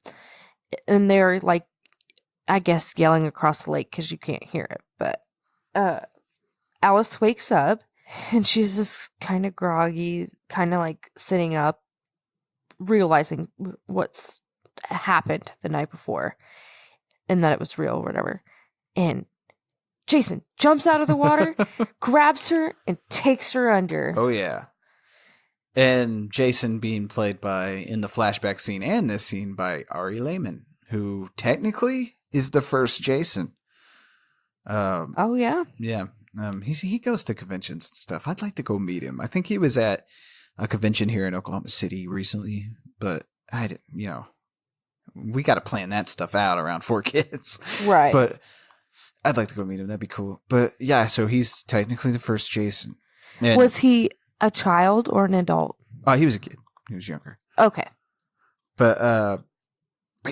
and they're like, I guess, yelling across the lake because you can't hear it. But Alice wakes up and she's just kind of groggy, kind of like sitting up, realizing what's happened the night before and that it was real or whatever. And Jason jumps out of the water, grabs her, and takes her under. Oh, yeah. And Jason being played by, in the flashback scene and this scene, by Ari Lehman, who technically is the first Jason. Oh, yeah? Yeah. He goes to conventions and stuff. I'd like to go meet him. I think he was at a convention here in Oklahoma City recently, but I didn't, we got to plan that stuff out around 4 kids. Right. But I'd like to go meet him. That'd be cool. But yeah, so he's technically the first Jason. And was he a child or an adult? Oh, he was a kid. He was younger. Okay. But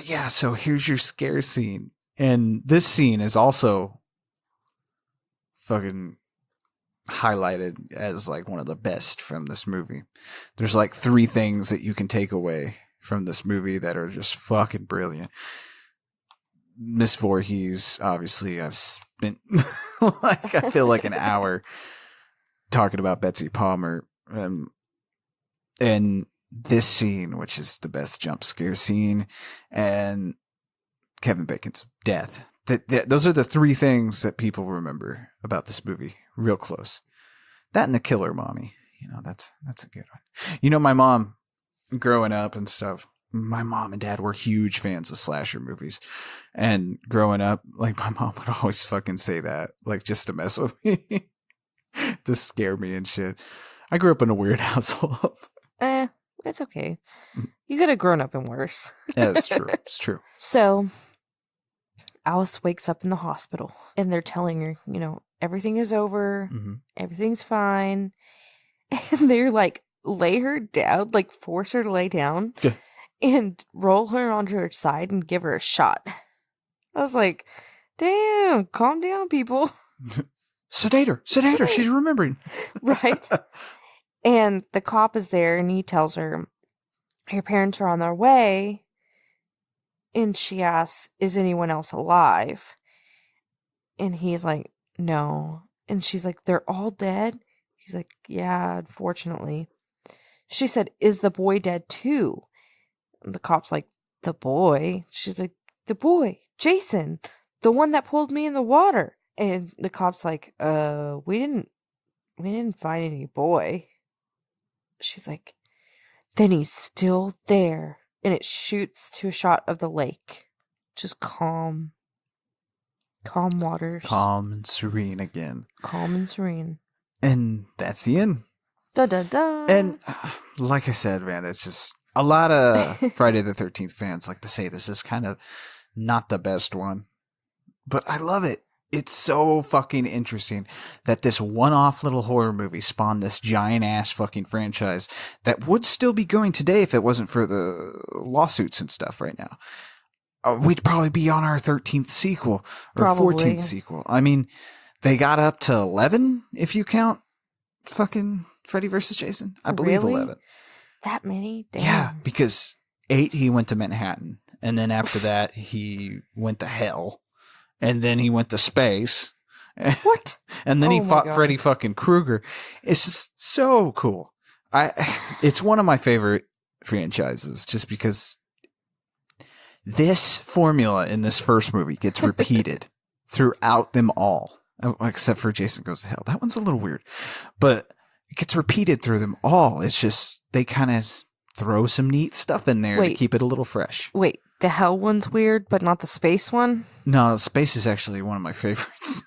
yeah, so here's your scare scene. And this scene is also fucking highlighted as like one of the best from this movie. There's like 3 things that you can take away from this movie that are just fucking brilliant. Miss Voorhees, obviously, I've spent I feel like an hour talking about Betsy Palmer. And this scene, which is the best jump scare scene, and Kevin Bacon's death. Those are the 3 things that people remember about this movie. Real close. That and the killer mommy. That's a good one. My mom, growing up and stuff, my mom and dad were huge fans of slasher movies. And growing up, like, my mom would always fucking say that, like, just to mess with me. To scare me and shit. I grew up in a weird household. It's okay. You could have grown up in worse. Yeah, it's true. It's true. So, Alice wakes up in the hospital, and they're telling her, everything is over, everything's fine. And they're like, lay her down, like, force her to lay down, and roll her onto her side and give her a shot. I was like, damn, calm down, people. Sedate her. She's remembering. Right? And the cop is there, and he tells her, your parents are on their way. And she asks, is anyone else alive? And he's like, no. And she's like, they're all dead? He's like, yeah, unfortunately. She said, is the boy dead too? And the cop's like, the boy? She's like, the boy, Jason, the one that pulled me in the water. And the cop's like, we didn't find any boy. She's like, then he's still there. And it shoots to a shot of the lake. Just calm waters. Calm and serene again. Calm and serene. And that's the end. Da da da. And like I said, man, it's just a lot of Friday the 13th fans like to say this is kind of not the best one. But I love it. It's so fucking interesting that this one-off little horror movie spawned this giant-ass fucking franchise that would still be going today if it wasn't for the lawsuits and stuff right now. We'd probably be on our 13th sequel or Probably. 14th sequel. I mean, they got up to 11 if you count fucking Freddy vs. Jason. I believe Really? 11. That many? Damn. Yeah, because 8 he went to Manhattan, and then after that he went to hell. And then he went to space. What? And then he Oh my fought God. Freddy fucking Krueger. It's just so cool. It's one of my favorite franchises just because this formula in this first movie gets repeated throughout them all. Except for Jason Goes to Hell. That one's a little weird. But it gets repeated through them all. It's just they kind of throw some neat stuff in there to Wait. keep it a little fresh. Wait, the hell one's weird, but not the space one? No, space is actually one of my favorites.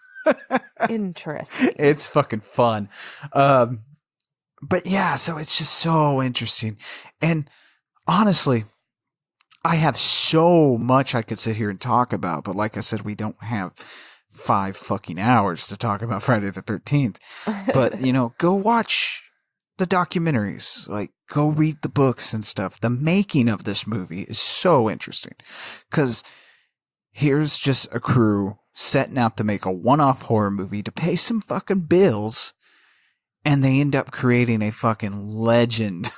Interesting. It's fucking fun. But yeah, so it's just so interesting. And honestly, I have so much I could sit here and talk about, but like I said, we don't have 5 fucking hours to talk about Friday the 13th. But, go watch the documentaries, like go read the books and stuff. The making of this movie is so interesting because here's just a crew setting out to make a one-off horror movie to pay some fucking bills, and they end up creating a fucking legend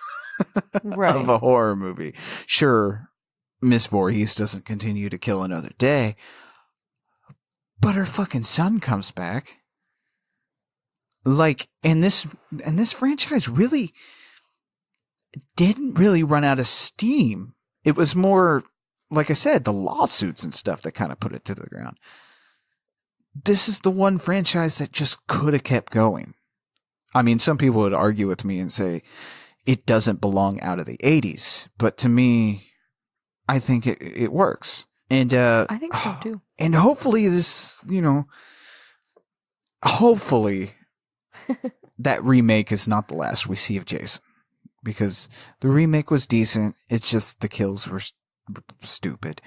Right. of a horror movie. Sure, Miss Voorhees doesn't continue to kill another day, but her fucking son comes back. Like, and this franchise really didn't really run out of steam. It was more, like I said, the lawsuits and stuff that kind of put it to the ground. this is the one franchise that just could have kept going. I mean, some people would argue with me and say it doesn't belong out of the 80s, but to me, I think it works. And I think so too. And hopefully this, hopefully that remake is not the last we see of Jason, because the remake was decent. It's just the kills were stupid.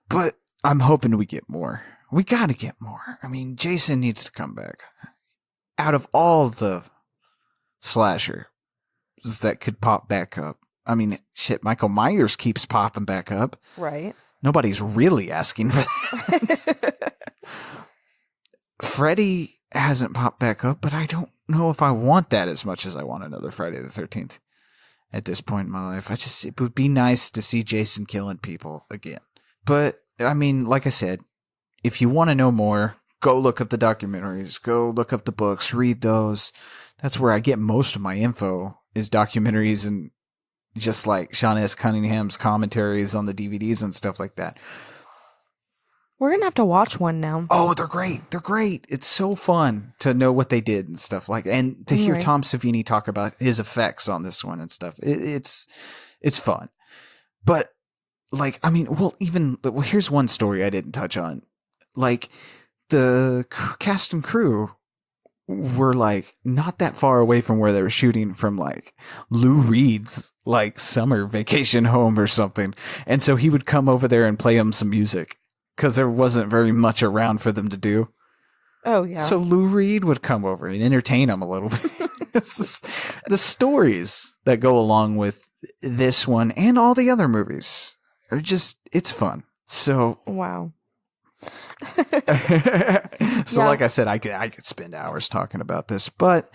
But I'm hoping we get more. We got to get more. I mean, Jason needs to come back. Out of all the slashers that could pop back up, I mean, shit, Michael Myers keeps popping back up. Right. Nobody's really asking for that. Freddy hasn't popped back up, but I don't know if I want that as much as I want another Friday the 13th at this point in my life. It would be nice to see Jason killing people again. But, I mean, like I said, if you want to know more, go look up the documentaries, go look up the books, read those. That's where I get most of my info, is documentaries and just like Sean S. Cunningham's commentaries on the DVDs and stuff like that. We're going to have to watch one now. Oh, they're great. They're great. It's so fun to know what they did and stuff like that. And to hear Tom Savini talk about his effects on this one and stuff. It's fun. But, like, I mean, here's one story I didn't touch on. Like, the cast and crew were, like, not that far away from where they were shooting from, like, Lou Reed's, like, summer vacation home or something. And so he would come over there and play them some music, because there wasn't very much around for them to do. Oh, yeah. So Lou Reed would come over and entertain them a little bit. The stories that go along with this one and all the other movies are just, it's fun. So. Wow. Like I said, I could spend hours talking about this, but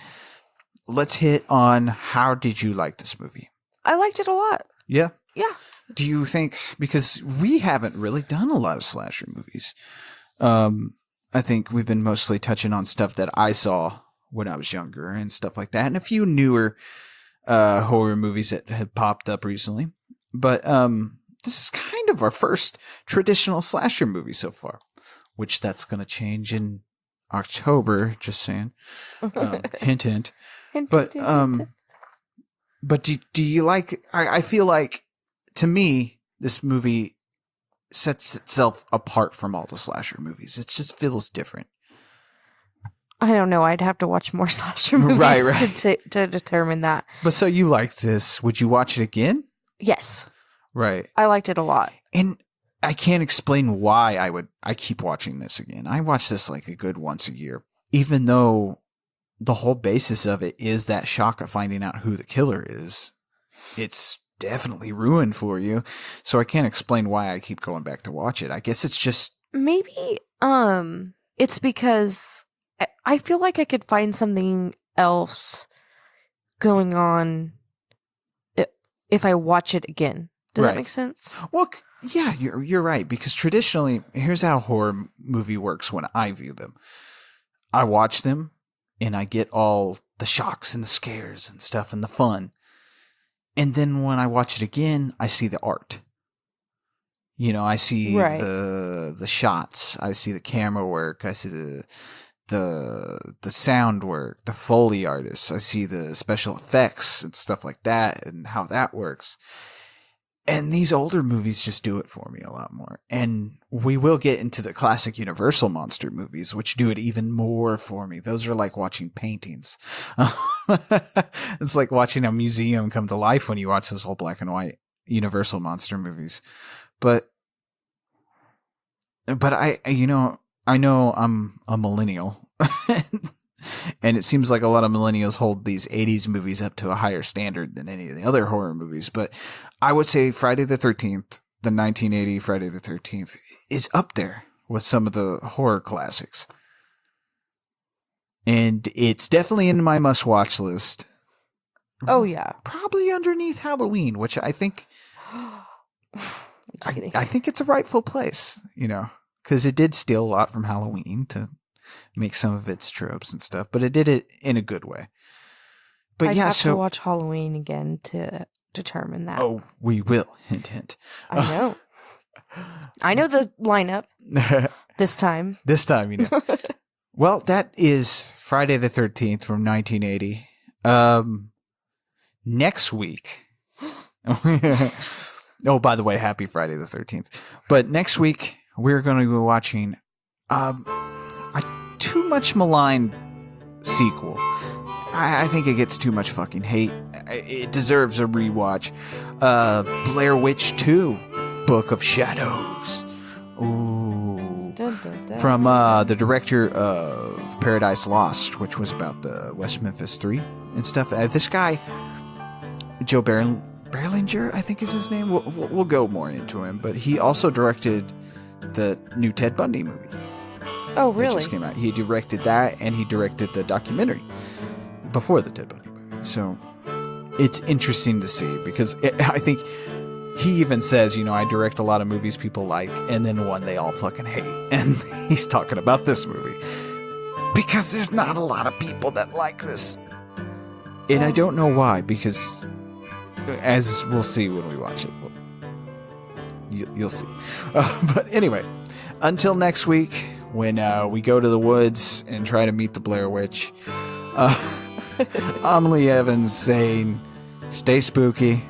let's hit on, how did you like this movie? I liked it a lot. Yeah? Yeah. Do you think, because we haven't really done a lot of slasher movies, I think we've been mostly touching on stuff that I saw when I was younger and stuff like that, and a few newer horror movies that have popped up recently. But this is kind of our first traditional slasher movie so far, which that's going to change in October, just saying. Hint, hint. But do you like, I feel like, to me, this movie sets itself apart from all the slasher movies. It just feels different. I don't know. I'd have to watch more slasher movies right. to determine that. But so you liked this. Would you watch it again? Yes. Right. I liked it a lot. And I can't explain why I keep watching this again. I watch this like a good once a year, even though the whole basis of it is that shock of finding out who the killer is. It's definitely ruined for you. So I can't explain why I keep going back to watch it. I guess it's just, maybe it's because I feel like I could find something else going on if I watch it again. Does that make sense? Well, yeah, you're right, because traditionally, here's how a horror movie works when I view them. I watch them and I get all the shocks and the scares and stuff and the fun. And then when I watch it again, I see the art. I see the shots. I see the camera work. I see the sound work, the Foley artists. I see the special effects and stuff like that and how that works. And these older movies just do it for me a lot more. And we will get into the classic Universal monster movies, which do it even more for me. Those are like watching paintings. It's like watching a museum come to life when you watch those old black and white Universal monster movies. But I know I'm a millennial. And it seems like a lot of millennials hold these 80s movies up to a higher standard than any of the other horror movies. But I would say Friday the 13th, the 1980 Friday the 13th, is up there with some of the horror classics. And it's definitely in my must-watch list. Oh, yeah. Probably underneath Halloween, which I think... I think it's a rightful place, because it did steal a lot from Halloween to make some of its tropes and stuff, but it did it in a good way. But I'd have to watch Halloween again to determine that. Oh, we will. Hint, hint. I know. I know the lineup this time. This time, you know. Well, that is Friday the 13th from 1980. Next week. Oh, by the way, happy Friday the 13th. But next week, we're going to be watching a too much maligned sequel. I think it gets too much fucking hate. It deserves a rewatch. Blair Witch 2, Book of Shadows. Ooh. Dun, dun, dun. From the director of Paradise Lost, which was about the West Memphis 3 and stuff. This guy, Joe Berlinger, I think is his name. We'll go more into him, but he also directed the new Ted Bundy movie. Oh, That really? just came out. He directed that, and he directed the documentary before the Ted Bundy movie. So it's interesting to see because I think he even says, you know, I direct a lot of movies people like, and then one they all fucking hate. And he's talking about this movie because there's not a lot of people that like this. And I don't know why, because as we'll see when we watch it, you'll see. But anyway, until next week, when we go to the woods and try to meet the Blair Witch, I'm Lee Evans saying, stay spooky.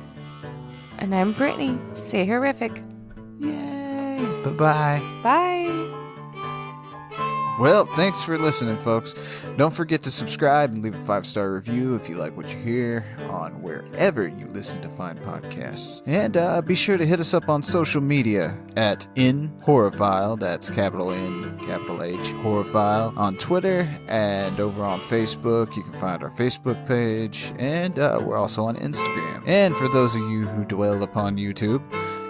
And I'm Brittany. Stay horrific. Yay. Bye-bye. Bye. Well, thanks for listening, folks. Don't forget to subscribe and leave a 5-star review if you like what you hear on wherever you listen to fine podcasts. And be sure to hit us up on social media at InHorrorFile. That's capital N, capital H, Horrorfile on Twitter and over on Facebook. You can find our Facebook page, and we're also on Instagram. And for those of you who dwell upon YouTube,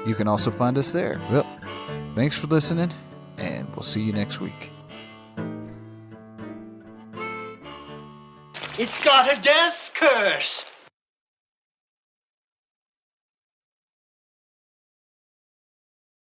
you can also find us there. Well, thanks for listening, and we'll see you next week. It's got a death curse.